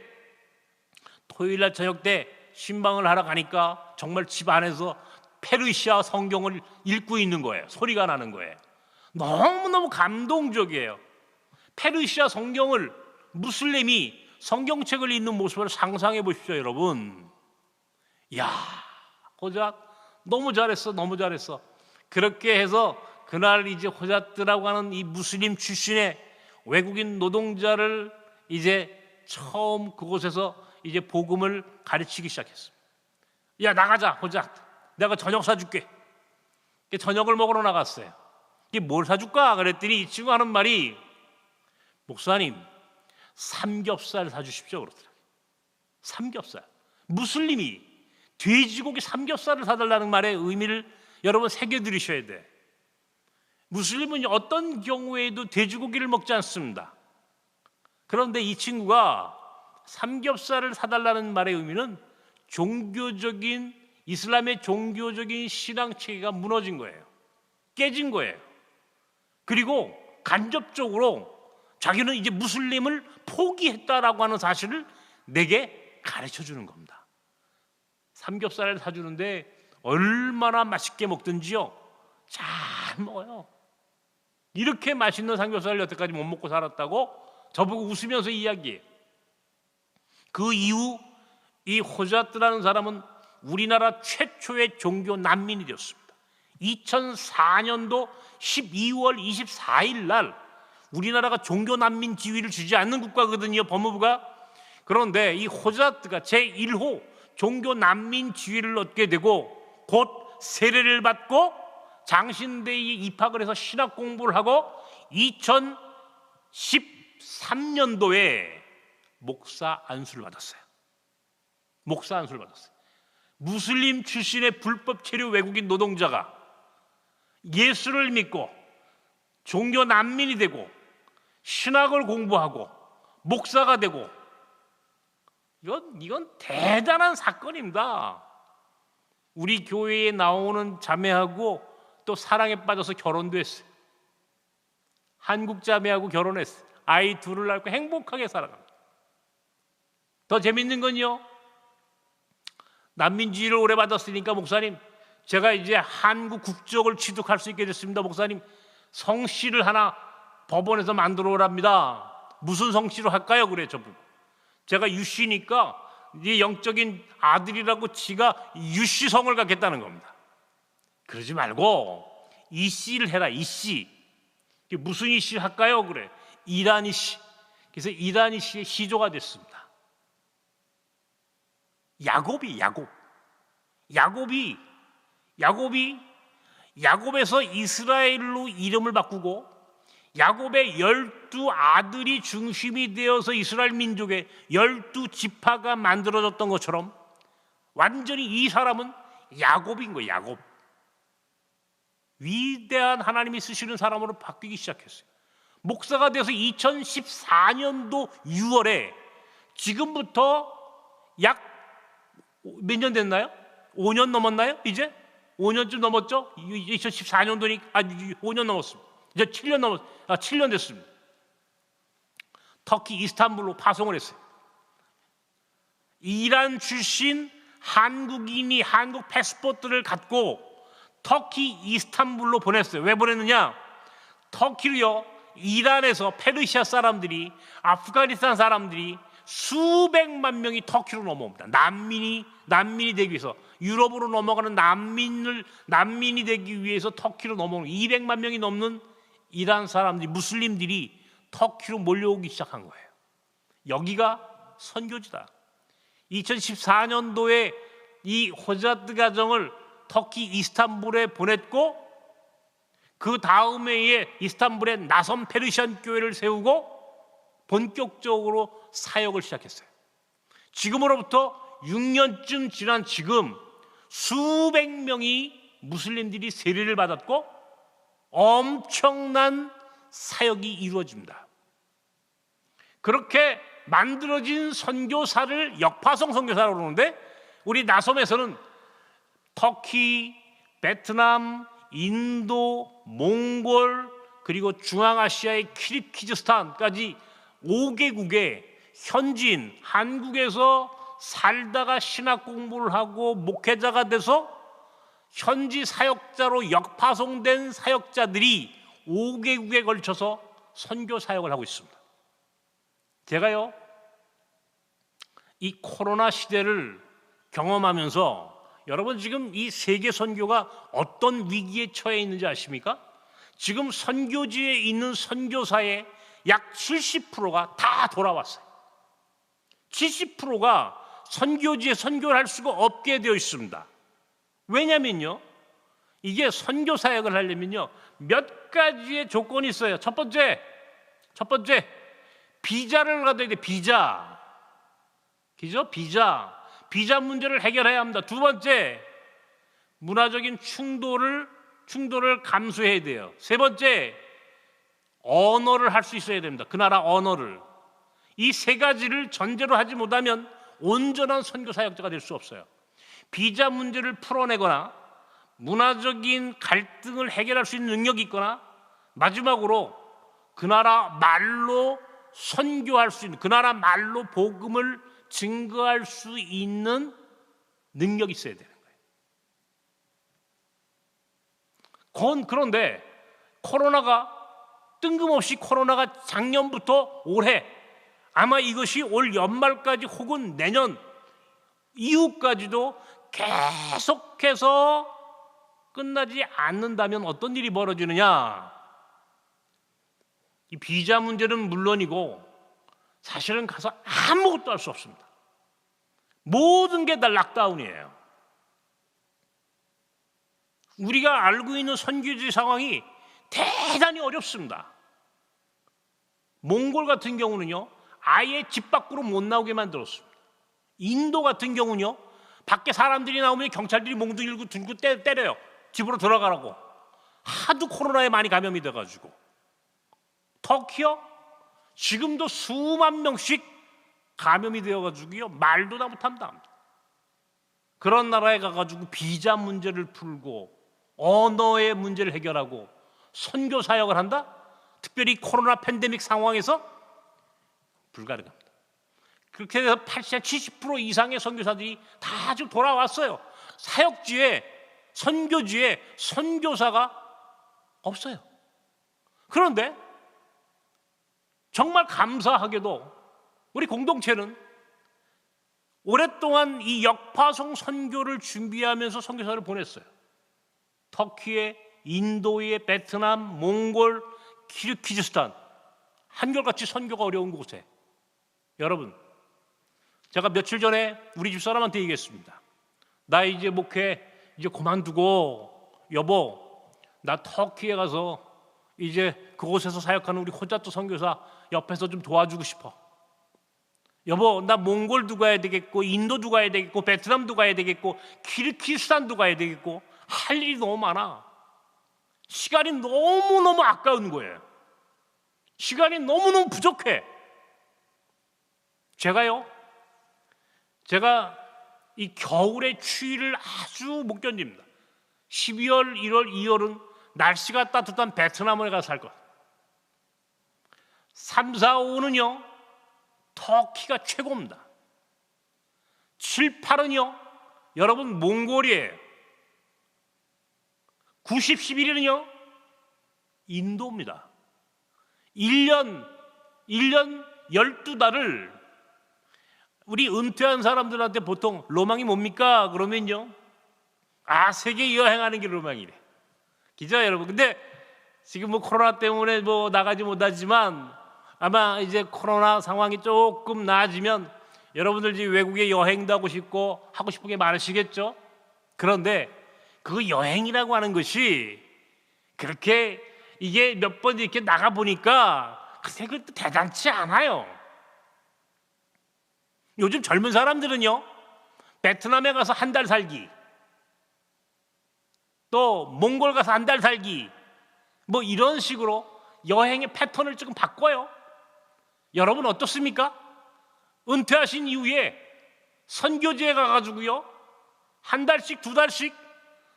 토요일 날 저녁 때 신방을 하러 가니까 정말 집 안에서 페르시아 성경을 읽고 있는 거예요. 소리가 나는 거예요. 너무너무 감동적이에요. 페르시아 성경을 무슬림이 성경책을 읽는 모습을 상상해 보십시오, 여러분. 야, 호잣 너무 잘했어. 그렇게 해서 그날 이제 호잣트라고 하는 이 무슬림 출신의 외국인 노동자를 이제 처음 그곳에서 이제 복음을 가르치기 시작했습니다. 야, 나가자, 호잣. 내가 저녁 사줄게. 저녁을 먹으러 나갔어요. 이게 뭘 사줄까? 그랬더니 이 친구가 하는 말이, 목사님, 삼겹살 사주십시오 그러더라고요. 삼겹살. 무슬림이 돼지고기 삼겹살을 사달라는 말의 의미를 여러분 새겨들으셔야 돼. 무슬림은 어떤 경우에도 돼지고기를 먹지 않습니다. 그런데 이 친구가 삼겹살을 사달라는 말의 의미는 이슬람의 종교적인 신앙 체계가 무너진 거예요. 깨진 거예요. 그리고 간접적으로 자기는 이제 무슬림을 포기했다라고 하는 사실을 내게 가르쳐 주는 겁니다. 삼겹살을 사주는데 얼마나 맛있게 먹든지요, 잘 먹어요. 이렇게 맛있는 삼겹살을 여태까지 못 먹고 살았다고 저보고 웃으면서 이야기해요. 그 이후 이 호자트라는 사람은 우리나라 최초의 종교 난민이 되었습니다. 2004년도 12월 24일 날 우리나라가 종교 난민 지위를 주지 않는 국가거든요, 법무부가. 그런데 이 호자트가 제1호 종교 난민 지위를 얻게 되고 곧 세례를 받고 장신대에 입학을 해서 신학 공부를 하고 2013년도에 목사 안수를 받았어요. 무슬림 출신의 불법 체류 외국인 노동자가 예수를 믿고 종교 난민이 되고 신학을 공부하고 목사가 되고, 이건 대단한 사건입니다. 우리 교회에 나오는 자매하고 또 사랑에 빠져서 결혼도 했어요. 한국 자매하고 결혼했어요. 아이 둘을 낳고 행복하게 살아갑니다. 더 재밌는 건요, 난민지위를 오래 받았으니까 목사님, 제가 이제 한국 국적을 취득할 수 있게 됐습니다. 목사님, 성씨를 하나 법원에서 만들어 오랍니다. 무슨 성씨로 할까요? 그래 저보고. 제가 유씨니까 네 영적인 아들이라고 지가 유씨 성을 갖겠다는 겁니다. 그러지 말고 이씨를 해라. 이씨. 무슨 이씨 할까요? 그래. 이란이 씨. 그래서 이란이 씨의 시조가 됐습니다. 야곱에서 이스라엘로 이름을 바꾸고 야곱의 12아들이 중심이 되어서 이스라엘 민족의 12지파가 만들어졌던 것처럼 완전히 이 사람은 야곱인 거예요. 야곱. 위대한 하나님이 쓰시는 사람으로 바뀌기 시작했어요. 목사가 돼서 2014년도 6월에 지금부터 약 몇 년 됐나요? 5년 넘었나요? 이제? 5년쯤 넘었죠? 2014년도니까 5년 넘었습니다. 이제 7년 됐습니다. 터키 이스탄불로 파송을 했어요. 이란 출신 한국인이 한국 패스포트를 갖고 터키 이스탄불로 보냈어요. 왜 보냈느냐? 터키로요, 이란에서 페르시아 사람들이, 아프가니스탄 사람들이 수백만 명이 터키로 넘어옵니다. 난민이 되기 위해서, 유럽으로 넘어가는 난민이 되기 위해서 터키로 넘어오는 200만 명이 넘는 이란 사람들이, 무슬림들이 터키로 몰려오기 시작한 거예요. 여기가 선교지다. 2014년도에 이 호자트 가정을 터키 이스탄불에 보냈고, 그 다음 해에 이스탄불에 나선 페르시안 교회를 세우고 본격적으로 사역을 시작했어요. 지금으로부터 6년쯤 지난 지금 수백 명이 무슬림들이 세례를 받았고 엄청난 사역이 이루어집니다. 그렇게 만들어진 선교사를 역파송 선교사라고 그러는데, 우리 나섬에서는 터키, 베트남, 인도, 몽골, 그리고 중앙아시아의 키르기즈스탄까지 5개국의 현지인, 한국에서 살다가 신학 공부를 하고 목회자가 돼서 현지 사역자로 역파송된 사역자들이 5개국에 걸쳐서 선교 사역을 하고 있습니다. 제가요, 이 코로나 시대를 경험하면서 여러분 지금 이 세계 선교가 어떤 위기에 처해 있는지 아십니까? 지금 선교지에 있는 선교사의 약 70%가 다 돌아왔어요. 70%가 선교지에 선교를 할 수가 없게 되어 있습니다. 왜냐면요, 이게 선교 사역을 하려면요 몇 가지의 조건이 있어요. 첫 번째 비자를 받아야 돼. 비자. 그죠? 비자 문제를 해결해야 합니다. 두 번째, 문화적인 충돌을 감수해야 돼요. 세 번째, 언어를 할 수 있어야 됩니다. 그 나라 언어를. 이 세 가지를 전제로 하지 못하면 온전한 선교 사역자가 될 수 없어요. 비자 문제를 풀어내거나 문화적인 갈등을 해결할 수 있는 능력이 있거나, 마지막으로 그 나라 말로 선교할 수 있는, 그 나라 말로 복음을 증거할 수 있는 능력이 있어야 되는 거예요. 그런데 뜬금없이 코로나가 작년부터 올해, 아마 이것이 올 연말까지 혹은 내년 이후까지도 계속해서 끝나지 않는다면 어떤 일이 벌어지느냐? 이 비자 문제는 물론이고 사실은 가서 아무것도 할 수 없습니다. 모든 게 다 락다운이에요. 우리가 알고 있는 선교지 상황이 대단히 어렵습니다. 몽골 같은 경우는요 아예 집 밖으로 못 나오게 만들었습니다. 인도 같은 경우는요 밖에 사람들이 나오면 경찰들이 몽둥이 들고 때려요. 집으로 들어가라고. 하도 코로나에 많이 감염이 돼가지고. 터키요? 지금도 수만 명씩 감염이 되어가지고요 말도 다 못한다. 그런 나라에 가가지고 비자 문제를 풀고 언어의 문제를 해결하고 선교 사역을 한다? 특별히 코로나 팬데믹 상황에서 불가능합니다. 그렇게 해서 80, 70% 이상의 선교사들이 다 지금 돌아왔어요. 사역지에, 선교지에 선교사가 없어요. 그런데 정말 감사하게도 우리 공동체는 오랫동안 이 역파송 선교를 준비하면서 선교사를 보냈어요. 터키에, 인도에, 베트남, 몽골, 키르기즈스탄, 한결같이 선교가 어려운 곳에. 여러분, 제가 며칠 전에 우리 집사람한테 얘기했습니다. 나 이제 목회 이제 그만두고 여보, 나 터키에 가서 이제 그곳에서 사역하는 우리 호자트 선교사 옆에서 좀 도와주고 싶어. 여보, 나 몽골도 가야 되겠고, 인도도 가야 되겠고, 베트남도 가야 되겠고, 키르기스탄도 가야 되겠고, 할 일이 너무 많아. 시간이 너무너무 아까운 거예요. 시간이 너무너무 부족해. 제가 이 겨울의 추위를 아주 못 견딥니다. 12월, 1월, 2월은 날씨가 따뜻한 베트남에 가서 살 것. 3, 4, 5는요 터키가 최고입니다. 7, 8은요 여러분 몽골이에요. 9, 10, 11일은요 인도입니다. 1년 12달을 우리 은퇴한 사람들한테 보통 로망이 뭡니까? 그러면요 세계 여행하는 게 로망이래. 기자 여러분, 근데 지금 뭐 코로나 때문에 뭐 나가지 못하지만 아마 이제 코로나 상황이 조금 나아지면 여러분들 이제 외국에 여행도 하고 싶고 하고 싶은 게 많으시겠죠? 그런데 그 여행이라고 하는 것이 그렇게 이게 몇 번 이렇게 나가 보니까 글쎄 그것도 대단치 않아요. 요즘 젊은 사람들은요 베트남에 가서 한 달 살기, 또 몽골 가서 한 달 살기, 뭐 이런 식으로 여행의 패턴을 조금 바꿔요. 여러분 어떻습니까? 은퇴하신 이후에 선교지에 가가지고요 한 달씩 두 달씩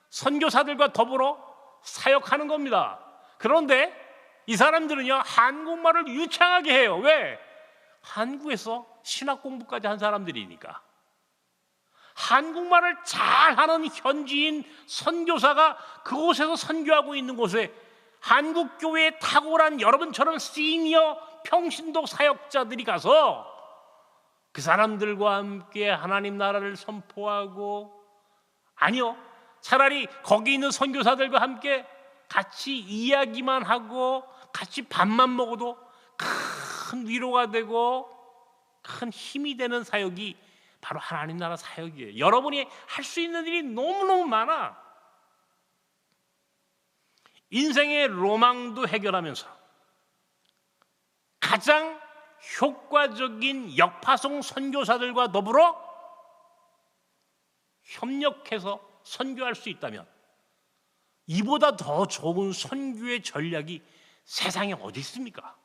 선교사들과 더불어 사역하는 겁니다. 그런데 이 사람들은요 한국말을 유창하게 해요. 왜? 한국에서 신학 공부까지 한 사람들이니까. 한국말을 잘하는 현지인 선교사가 그곳에서 선교하고 있는 곳에 한국 교회에 탁월한 여러분처럼 시니어 평신도 사역자들이 가서 그 사람들과 함께 하나님 나라를 선포하고, 아니요, 차라리 거기 있는 선교사들과 함께 같이 이야기만 하고 같이 밥만 먹어도 큰 위로가 되고 큰 힘이 되는 사역이 바로 하나님 나라 사역이에요. 여러분이 할 수 있는 일이 너무너무 많아. 인생의 로망도 해결하면서 가장 효과적인 역파송 선교사들과 더불어 협력해서 선교할 수 있다면 이보다 더 좋은 선교의 전략이 세상에 어디 있습니까?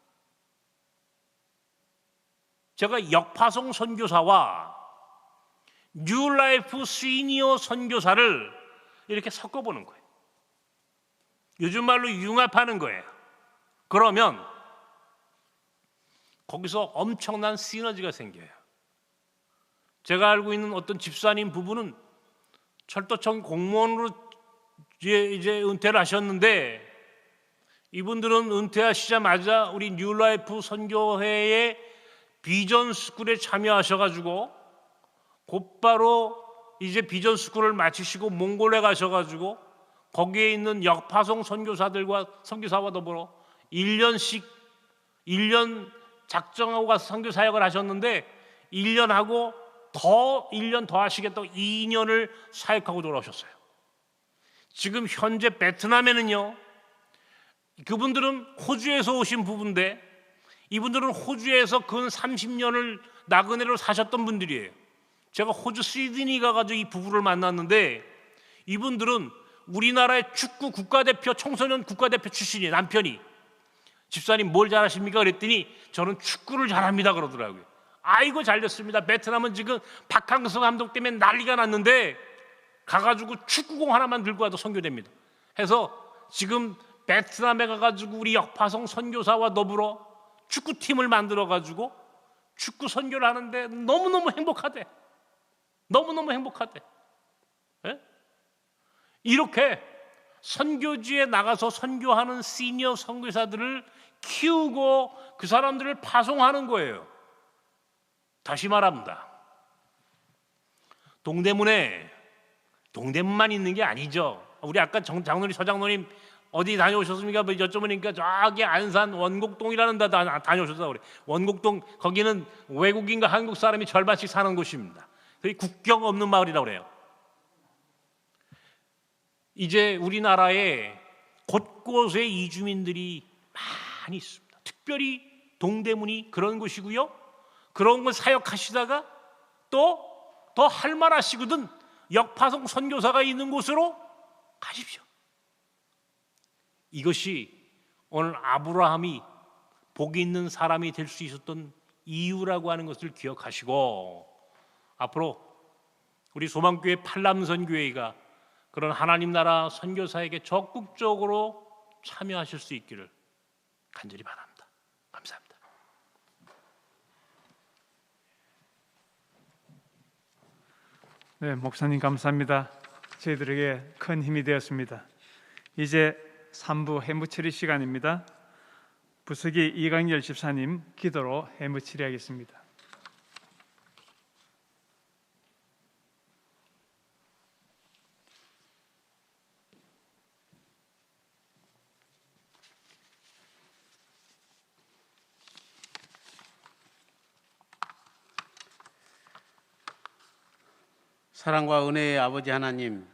제가 역파송 선교사와 뉴라이프 시니어 선교사를 이렇게 섞어보는 거예요. 요즘 말로 융합하는 거예요. 그러면 거기서 엄청난 시너지가 생겨요. 제가 알고 있는 어떤 집사님 부부는 철도청 공무원으로 이제 은퇴를 하셨는데, 이분들은 은퇴하시자마자 우리 뉴라이프 선교회의 비전 스쿨에 참여하셔가지고 곧바로 이제 비전 스쿨을 마치시고 몽골에 가셔가지고 거기에 있는 역파송 선교사들과 선교사와 더불어 1년 작정하고 가서 선교 사역을 하셨는데 1년 하고 더 1년 더 하시겠다고 2년을 사역하고 돌아오셨어요. 지금 현재 베트남에는요, 그분들은 호주에서 오신 부부인데 이분들은 호주에서 근 30년을 나그네로 사셨던 분들이에요. 제가 호주 시드니 가가지고 이 부부를 만났는데 이분들은 우리나라의 축구 국가대표, 청소년 국가대표 출신이에요. 남편이. 집사님 뭘 잘하십니까? 그랬더니 저는 축구를 잘합니다 그러더라고요. 아이고 잘됐습니다. 베트남은 지금 박항서 감독 때문에 난리가 났는데 가가지고 축구공 하나만 들고 와도 선교됩니다. 해서 지금 베트남에 가가지고 우리 역파송 선교사와 더불어 축구팀을 만들어가지고 축구 선교를 하는데 너무너무 행복하대. 너무너무 행복하대. 예? 이렇게 선교지에 나가서 선교하는 시니어 선교사들을 키우고 그 사람들을 파송하는 거예요. 다시 말합니다. 동대문만 있는 게 아니죠. 우리 아까 장로님, 서장로님 어디 다녀오셨습니까? 뭐 여쭤보니까 저기 안산 원곡동이라는 데 다녀오셨다고 그래. 원곡동 거기는 외국인과 한국 사람이 절반씩 사는 곳입니다. 거기 국경 없는 마을이라고 그래요. 이제 우리나라에 곳곳에 이주민들이 많이 있습니다. 특별히 동대문이 그런 곳이고요. 그런 걸 사역하시다가 또 더 할만하시거든 역파송 선교사가 있는 곳으로 가십시오. 이것이 오늘 아브라함이 복이 있는 사람이 될 수 있었던 이유라고 하는 것을 기억하시고 앞으로 우리 소망교회 팔람선교회가 그런 하나님 나라 선교사에게 적극적으로 참여하실 수 있기를 간절히 바랍니다. 감사합니다. 네, 목사님 감사합니다. 저희들에게 큰 힘이 되었습니다. 이제 3부 해무 처리 시간입니다. 부석이 이강열 집사님 기도로 해무 처리하겠습니다. 사랑과 은혜의 아버지 하나님,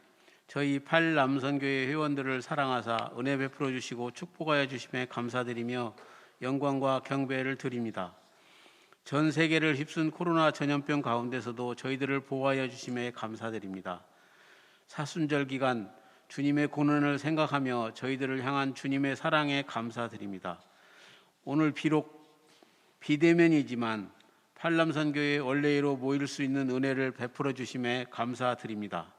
저희 팔남선교회 회원들을 사랑하사 은혜 베풀어 주시고 축복하여 주심에 감사드리며 영광과 경배를 드립니다. 전 세계를 휩쓴 코로나 전염병 가운데서도 저희들을 보호하여 주심에 감사드립니다. 사순절 기간 주님의 고난을 생각하며 저희들을 향한 주님의 사랑에 감사드립니다. 오늘 비록 비대면이지만 팔람선교회 원래로 모일 수 있는 은혜를 베풀어 주심에 감사드립니다.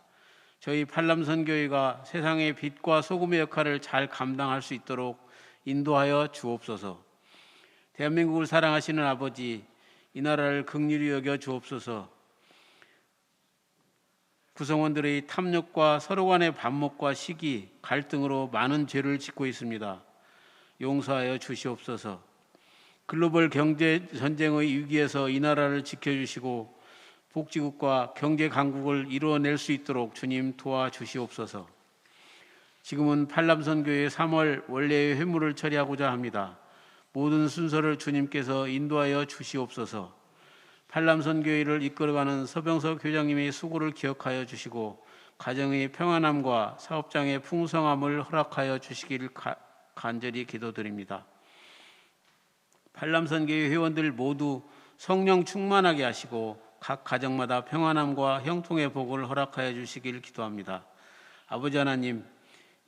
저희 팔람선교회가 세상의 빛과 소금의 역할을 잘 감당할 수 있도록 인도하여 주옵소서. 대한민국을 사랑하시는 아버지, 이 나라를 긍휼히 여겨 주옵소서. 구성원들의 탐욕과 서로 간의 반목과 시기, 갈등으로 많은 죄를 짓고 있습니다. 용서하여 주시옵소서. 글로벌 경제 전쟁의 위기에서 이 나라를 지켜주시고 복지국과 경제 강국을 이루어낼 수 있도록 주님 도와주시옵소서. 지금은 팔람선교회 3월 원래의 회무를 처리하고자 합니다. 모든 순서를 주님께서 인도하여 주시옵소서. 팔람선교회를 이끌어가는 서병석 회장님의 수고를 기억하여 주시고 가정의 평안함과 사업장의 풍성함을 허락하여 주시길 간절히 기도드립니다. 팔람선교회 회원들 모두 성령 충만하게 하시고 각 가정마다 평안함과 형통의 복을 허락하여 주시길 기도합니다. 아버지 하나님,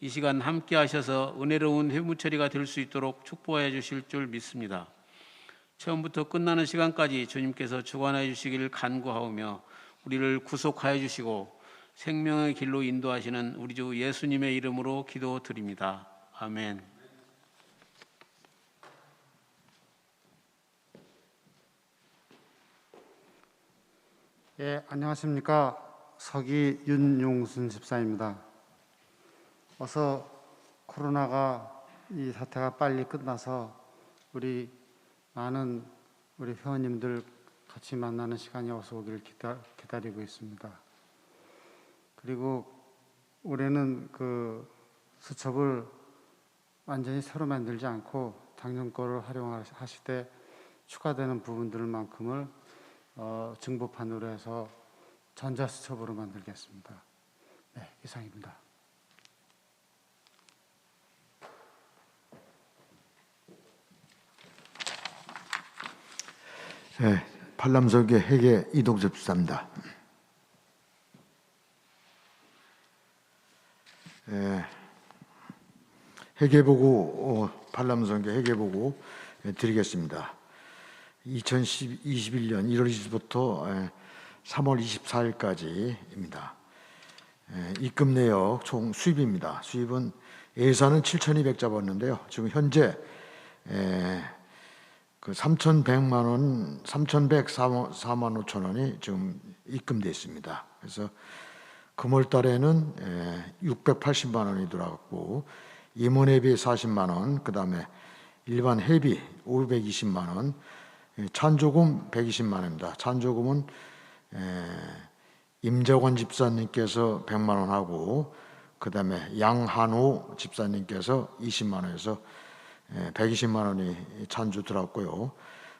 이 시간 함께 하셔서 은혜로운 회무처리가 될 수 있도록 축복하여 주실 줄 믿습니다. 처음부터 끝나는 시간까지 주님께서 주관하여 주시기를 간구하오며 우리를 구속하여 주시고 생명의 길로 인도하시는 우리 주 예수님의 이름으로 기도드립니다. 아멘. 예, 안녕하십니까. 서기 윤용순 집사입니다. 어서 코로나가 이 사태가 빨리 끝나서 우리 많은 우리 회원님들 같이 만나는 시간이 어서 오기를 기다리고 있습니다. 그리고 올해는 그 수첩을 완전히 새로 만들지 않고 작년 거를 활용하시되 추가되는 부분들만큼을 증보판으로 해서 전자수첩으로 만들겠습니다. 네, 이상입니다. 네, 팔람선교회 회계 이동섭 집사입니다. 회계보고 팔람선교회 회계보고 드리겠습니다. 2021년 1월 20일부터 3월 24일까지입니다. 입금 내역 총 수입입니다. 수입은 예산은 7,200 잡았는데요. 지금 현재 그 3,100만 원, 3,104만 5천 원이 지금 입금돼 있습니다. 그래서 금월 달에는 680만 원이 들어갔고 임원회비 40만 원, 그다음에 일반 회비 520만 원, 찬조금 120만 원입니다. 찬조금은 임재관 집사님께서 100만 원 하고 그다음에 양한호 집사님께서 20만 원에서 120만 원이 찬조 들어갔고요.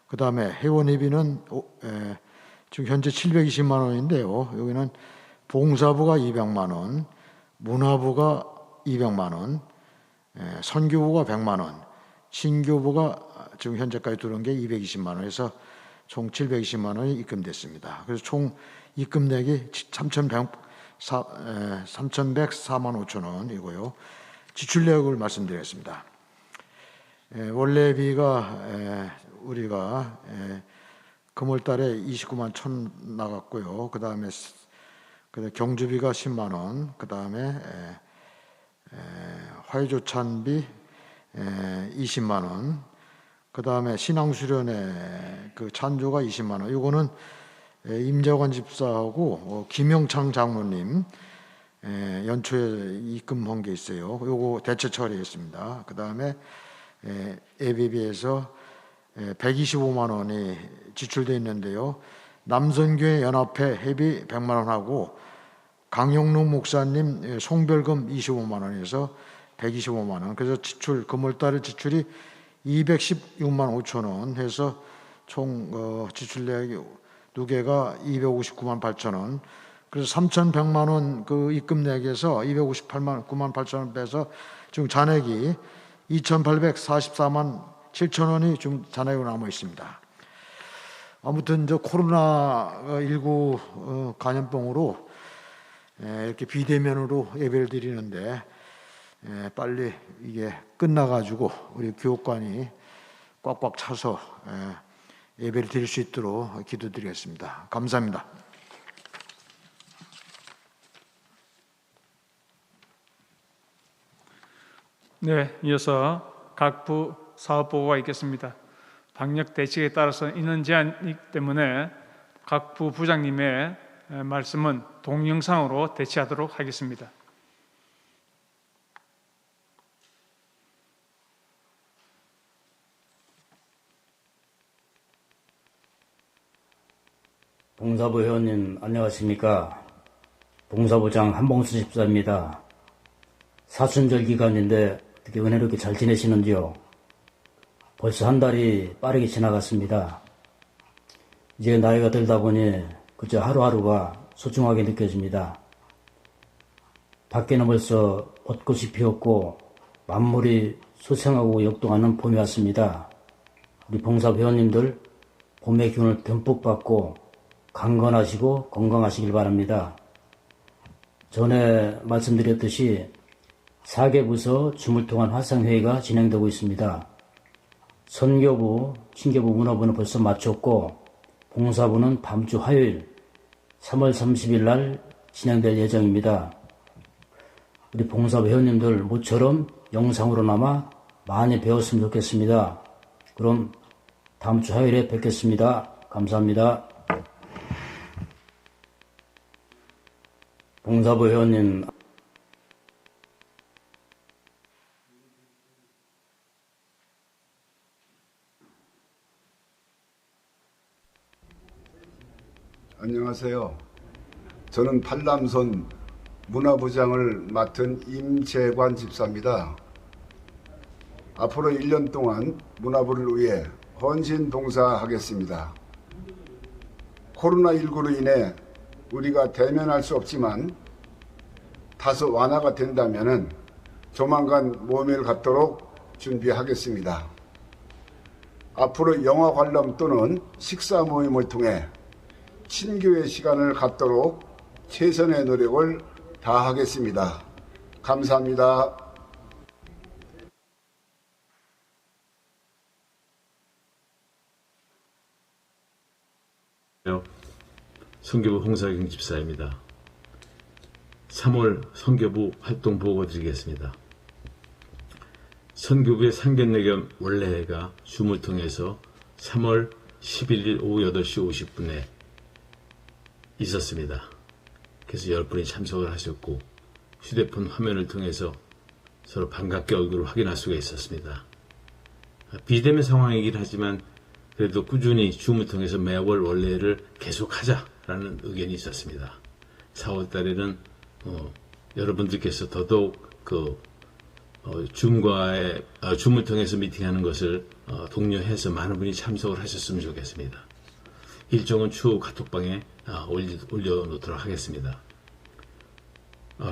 그다음에 회원회비는 지금 현재 720만 원인데요. 여기는 봉사부가 200만 원, 문화부가 200만 원, 선교부가 100만 원, 신교부가 지금 현재까지 들어온 게 220만 원에서 총 720만 원이 입금됐습니다. 그래서 총 입금액이 3,104만 5천 원이고요. 지출 내역을 말씀드리겠습니다. 원래비가 우리가 금월달에 29만 1천 나갔고요. 그 다음에 경주비가 10만 원, 그 다음에 화해조찬비 20만 원, 그 다음에 신앙수련회 그 찬조가 20만 원. 이거는 임재관 집사하고 김영창 장로님 연초에 입금한 게 있어요. 요거 대체 처리했습니다. 그 다음에 ABB에서 125만 원이 지출돼 있는데요. 남선교회 연합회 회비 100만 원 하고 강영록 목사님 송별금 25만 원에서 125만 원. 그래서 지출 금월달에 지출이 216만 5천 원 해서 총 지출 내역이 두 개가 259만 8천 원. 그래서 3,100만 원 그 입금 내역에서 258만 9만 8천 원 빼서 지금 잔액이 2,844만 7천 원이 지금 잔액으로 남아 있습니다. 아무튼 저 코로나19 감염병으로 이렇게 비대면으로 예배를 드리는데 빨리 이게 끝나가지고 우리 교육관이 꽉꽉 차서 예배를 드릴 수 있도록 기도드리겠습니다. 감사합니다. 네, 이어서 각 부 사업 보고가 있겠습니다. 방역 대책에 따라서 인원 제한이기 때문에 각 부 부장님의 말씀은 동영상으로 대체하도록 하겠습니다. 봉사부 회원님 안녕하십니까? 봉사부장 한봉수 집사입니다. 사순절 기간인데 어떻게 은혜롭게 잘 지내시는지요? 벌써 한 달이 빠르게 지나갔습니다. 이제 나이가 들다 보니 그저 하루하루가 소중하게 느껴집니다. 밖에는 벌써 벚꽃이 피었고 만물이 소생하고 역동하는 봄이 왔습니다. 우리 봉사부 회원님들 봄의 기운을 듬뿍 받고 강건하시고 건강하시길 바랍니다. 전에 말씀드렸듯이 4개 부서 주물 통한 화상회의가 진행되고 있습니다. 선교부, 신교부, 문화부는 벌써 마쳤고 봉사부는 다음 주 화요일 3월 30일 날 진행될 예정입니다. 우리 봉사부 회원님들 모처럼 영상으로나마 많이 배웠으면 좋겠습니다. 그럼 다음 주 화요일에 뵙겠습니다. 감사합니다. 봉사부 회원님 안녕하세요. 저는 팔남선 문화부장을 맡은 임재관 집사입니다. 앞으로 1년 동안 문화부를 위해 헌신 봉사하겠습니다. 코로나19로 인해 우리가 대면할 수 없지만 다소 완화가 된다면 조만간 모임을 갖도록 준비하겠습니다. 앞으로 영화 관람 또는 식사 모임을 통해 친교의 시간을 갖도록 최선의 노력을 다하겠습니다. 감사합니다. 선교부 홍사경 집사입니다. 3월 선교부 활동 보고 드리겠습니다. 선교부의 상견례겸 원래회가 줌을 통해서 3월 11일 오후 8시 50분에 있었습니다. 그래서 10분이 참석을 하셨고 휴대폰 화면을 통해서 서로 반갑게 얼굴을 확인할 수가 있었습니다. 비대면 상황이긴 하지만 그래도 꾸준히 줌을 통해서 매월 원래를 계속하자라는 의견이 있었습니다. 4월 달에는 여러분들께서 더더욱 줌을 통해서 미팅하는 것을 독려해서 많은 분이 참석을 하셨으면 좋겠습니다. 일정은 추후 카톡방에 올려놓도록 하겠습니다.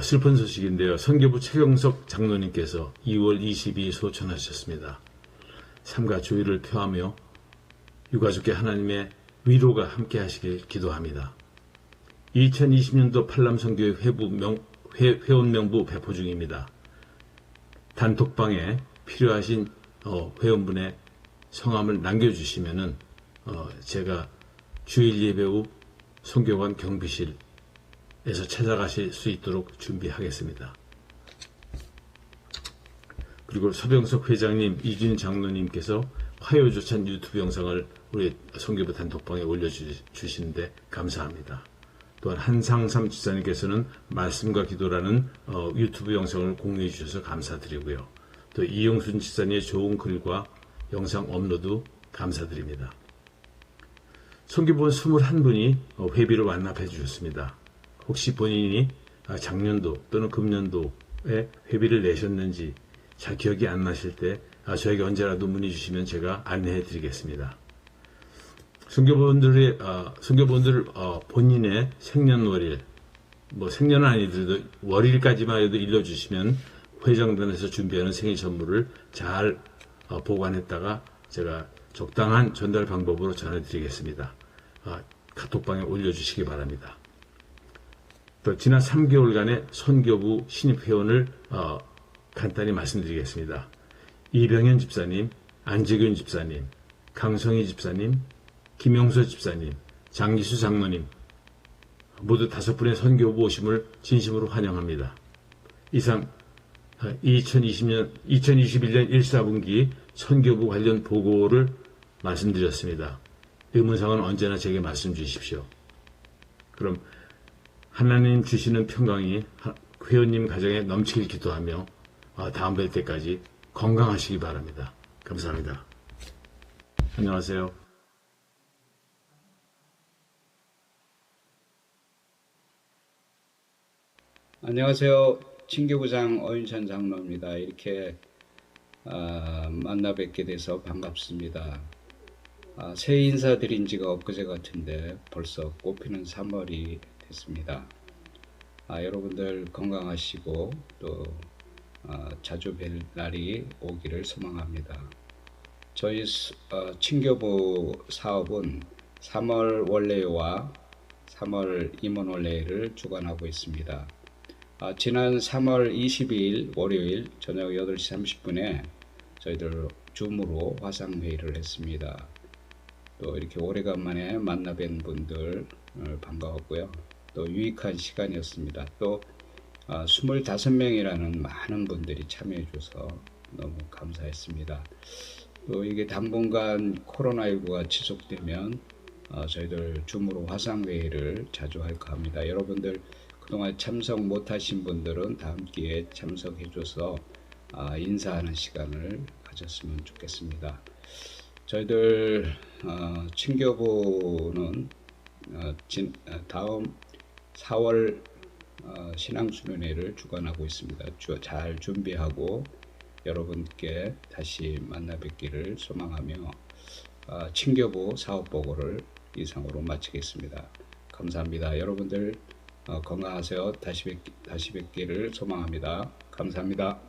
슬픈 소식인데요. 선교부 최경석 장로님께서 2월 22일 소천하셨습니다. 삼가 조의를 표하며 유가족께 하나님의 위로가 함께 하시길 기도합니다. 2020년도 팔람선교회 회원명부 배포 중입니다. 단톡방에 필요하신 회원분의 성함을 남겨주시면은 제가 주일 예배 후 선교관 경비실에서 찾아가실 수 있도록 준비하겠습니다. 그리고 서병석 회장님, 이준 장로님께서 화요조찬 유튜브 영상을 우리 선교부 단톡방에 올려주시는데 감사합니다. 또한 한상삼 집사님께서는 말씀과 기도라는 유튜브 영상을 공유해 주셔서 감사드리고요. 또 이용순 집사님의 좋은 글과 영상 업로드 감사드립니다. 선교부원 21분이 회비를 완납해 주셨습니다. 혹시 본인이 작년도 또는 금년도에 회비를 내셨는지 잘 기억이 안 나실 때 저에게 언제라도 문의 주시면 제가 안내해 드리겠습니다. 선교부원들 본인의 생년월일, 생년은 아니더라도 월일까지만 해도 일러주시면 회장단에서 준비하는 생일 선물을 잘 보관했다가 제가 적당한 전달 방법으로 전해드리겠습니다. 카톡방에 올려주시기 바랍니다. 또 지난 3개월간의 선교부 신입회원을 간단히 말씀드리겠습니다. 이병현 집사님, 안재균 집사님, 강성희 집사님, 김영서 집사님, 장기수 장로님 모두 5분의 선교부 오심을 진심으로 환영합니다. 이상 2021년 1, 4분기 선교부 관련 보고를 말씀드렸습니다. 의문사항은 언제나 제게 말씀 주십시오. 그럼 하나님 주시는 평강이 회원님 가정에 넘치길 기도하며 다음 뵐 때까지 건강하시기 바랍니다. 감사합니다. 안녕하세요. 안녕하세요. 친교부장 어윤찬 장로입니다. 이렇게 만나 뵙게 돼서 반갑습니다. 새해 인사드린 지가 엊그제 같은데 벌써 꽃피는 3월이 됐습니다. 여러분들 건강하시고 또 자주 뵐 날이 오기를 소망합니다. 저희 친교부 사업은 3월 원래와 3월 임원 원래를 주관하고 있습니다. 지난 3월 22일 월요일 저녁 8시 30분에 저희들 줌으로 화상회의를 했습니다. 또 이렇게 오래간만에 만나 뵌 분들 반가웠고요. 또 유익한 시간이었습니다. 또 25명이라는 많은 분들이 참여해 줘서 너무 감사했습니다. 또 이게 당분간 코로나19가 지속되면 저희들 줌으로 화상회의를 자주 할까 합니다. 여러분들 그동안 참석 못하신 분들은 다음 기회에 참석해 줘서 인사하는 시간을 가졌으면 좋겠습니다. 저희들 친교부는 다음 4월 신앙수련회를 주관하고 있습니다. 잘 준비하고 여러분께 다시 만나 뵙기를 소망하며 친교부 사업보고를 이상으로 마치겠습니다. 감사합니다. 여러분들 건강하세요. 다시 뵙기를 소망합니다. 감사합니다.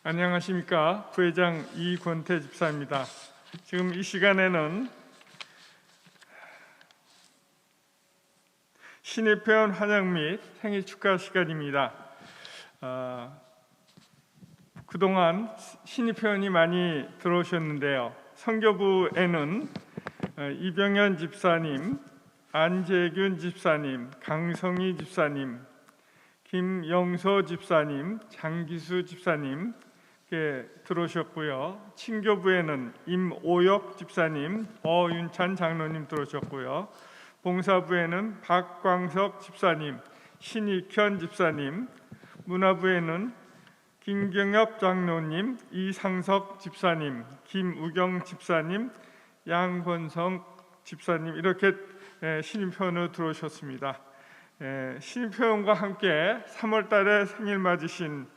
안녕하십니까. 부회장 이권태 집사입니다. 지금 이 시간에는 신입회원 환영 및 생일 축하 시간입니다. 그동안 신입 회원이 많이 들어오셨는데요. 선교부에는 이병현 집사님, 안재균 집사님, 강성희 집사님, 김영서 집사님, 장기수 집사님 들어오셨고요. 친교부에는 임오혁 집사님, 어윤찬 장로님 들어오셨고요. 봉사부에는 박광석 집사님, 신익현 집사님, 문화부에는 김경엽 장로님, 이상석 집사님, 김우경 집사님, 양권성 집사님 이렇게 신입회원으로 들어오셨습니다. 신입회원과 함께 3월 달에 생일 맞으신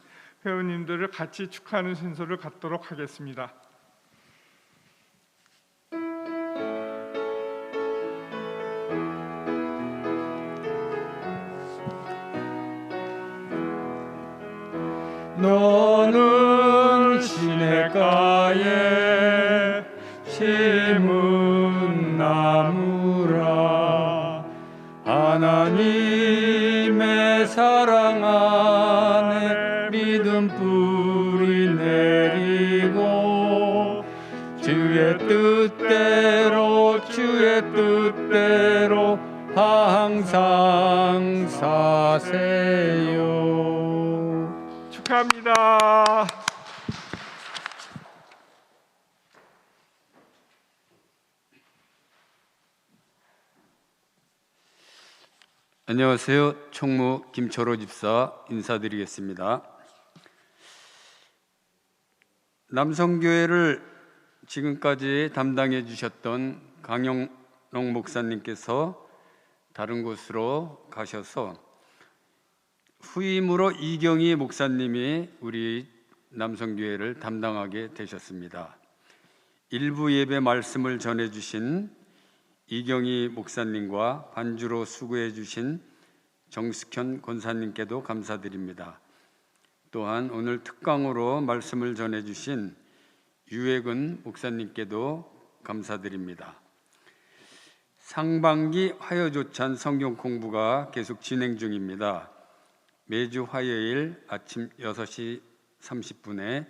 회원님들을 같이 축하하는 순서를 갖도록 하겠습니다. 너는 시냇가에 심은 나무라 하나님의 사랑 안에 믿음 뿌리 내리고 주의 뜻대로 항상 사세요. 축하합니다. 안녕하세요. 총무 김철호 집사 인사드리겠습니다. 남성교회를 지금까지 담당해 주셨던 강영록 목사님께서 다른 곳으로 가셔서 후임으로 이경희 목사님이 우리 남성교회를 담당하게 되셨습니다. 일부 예배 말씀을 전해주신 이경희 목사님과 반주로 수고해 주신 정숙현 권사님께도 감사드립니다. 또한 오늘 특강으로 말씀을 전해 주신 유혜근 목사님께도 감사드립니다. 상반기 화요조찬 성경 공부가 계속 진행 중입니다. 매주 화요일 아침 6시 30분에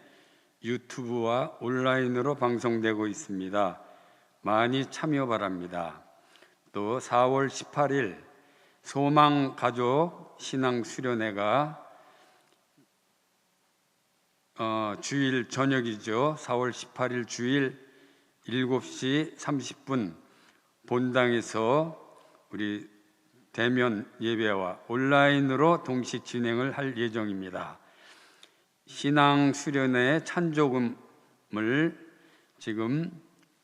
유튜브와 온라인으로 방송되고 있습니다. 많이 참여 바랍니다. 또 4월 18일 소망가족 신앙수련회가 주일 저녁이죠. 4월 18일 주일 7시 30분 본당에서 우리 대면 예배와 온라인으로 동시 진행을 할 예정입니다. 신앙수련회 찬조금을 지금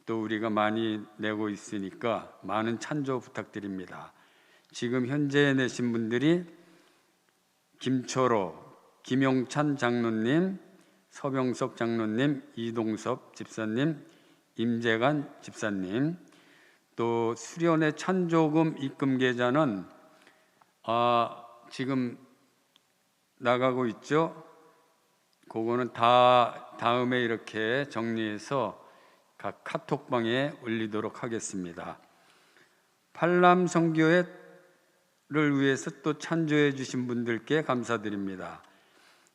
또 우리가 많이 내고 있으니까 많은 찬조 부탁드립니다. 지금 현재 내신 분들이 김초로, 김용찬 장로님, 서병석 장로님, 이동섭 집사님, 임재관 집사님, 또 수련회 찬조금 입금 계좌는 지금 나가고 있죠. 그거는 다 다음에 이렇게 정리해서 각 카톡방에 올리도록 하겠습니다. 팔람 선교회를 위해서 또 찬조해 주신 분들께 감사드립니다.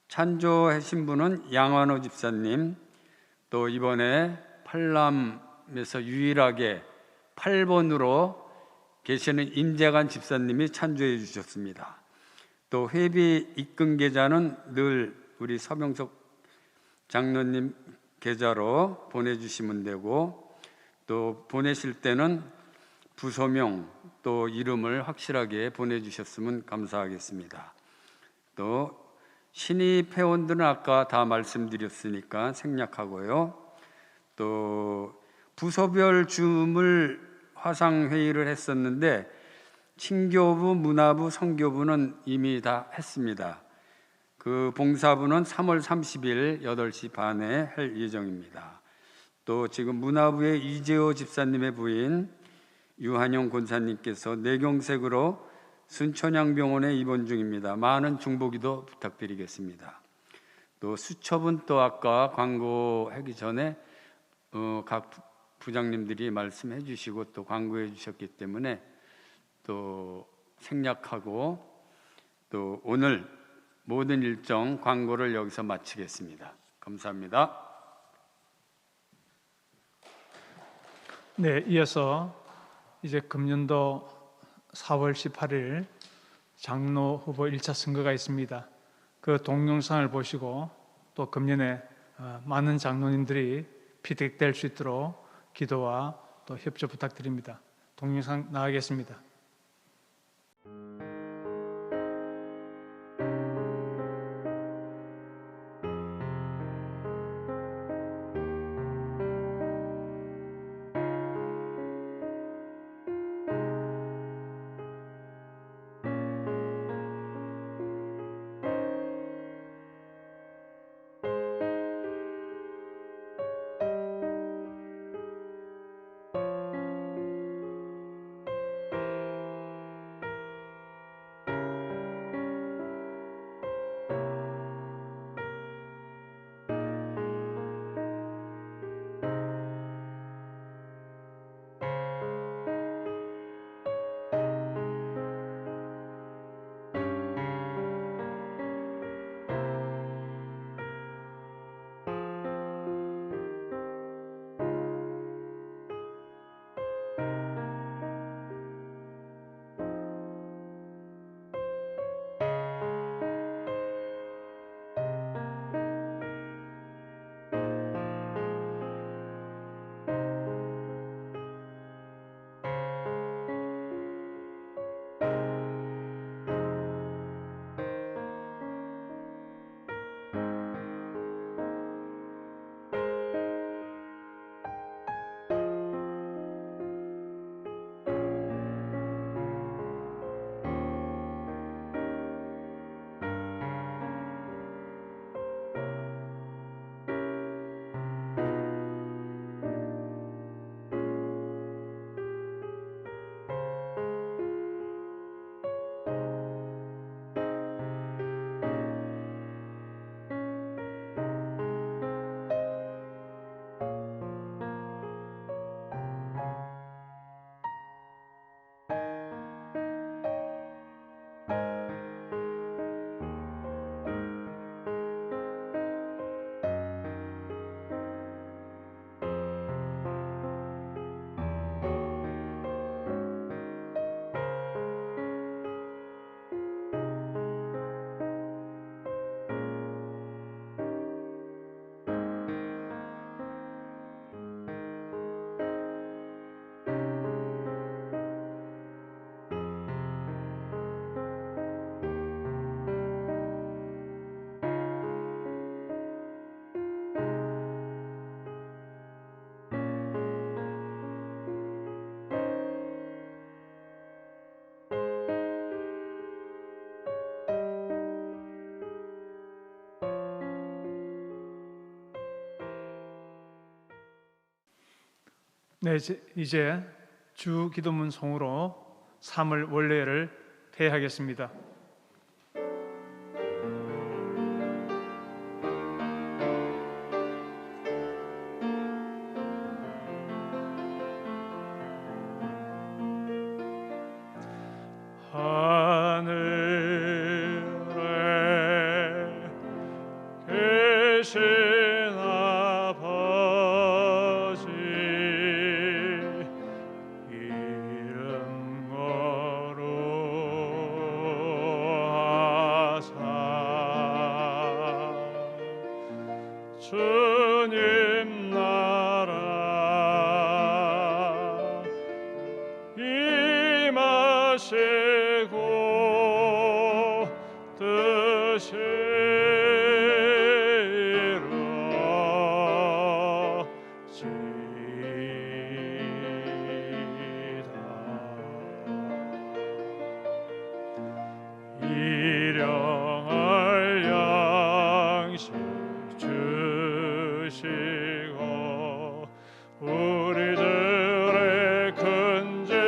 찬조하신 분은 양환호 집사님, 또 이번에 팔람에서 유일하게 8번으로 계시는 임재관 집사님이 찬조해 주셨습니다. 또 회비 입금 계좌는 늘 우리 서병석 장로님 계좌로 보내주시면 되고, 또 보내실 때는 부소명 또 이름을 확실하게 보내주셨으면 감사하겠습니다. 또 신입 회원들은 아까 다 말씀드렸으니까 생략하고요. 또 부서별 줌을 화상회의를 했었는데 친교부, 문화부, 선교부는 이미 다 했습니다. 그 봉사부는 3월 30일 8시 반에 할 예정입니다. 또 지금 문화부의 이재호 집사님의 부인 유한영 권사님께서 뇌경색으로 순천향병원에 입원 중입니다. 많은 중보기도 부탁드리겠습니다. 또 수첩은 또 아까 광고하기 전에 각 부장님들이 말씀해 주시고 또 광고해 주셨기 때문에 또 생략하고, 또 오늘 모든 일정 광고를 여기서 마치겠습니다. 감사합니다. 네, 이어서 이제 금년도 4월 18일 장로 후보 1차 선거가 있습니다. 그 동영상을 보시고 또 금년에 많은 장로님들이 피택될 수 있도록 기도와 또 협조 부탁드립니다. 동영상 나가겠습니다. 네, 이제 주 기도문 송으로 3월 원례를 폐하겠습니다. 하늘에 계신 아버지 이름 거룩하사 주님 나라 임하시고 뜻이 일용할 양식 주시고 우리들의 큰 죄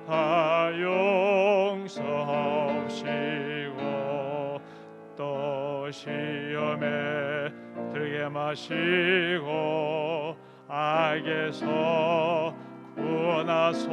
다 용서하시고 또 시험에 들게 마시고 악에서 구원하소서.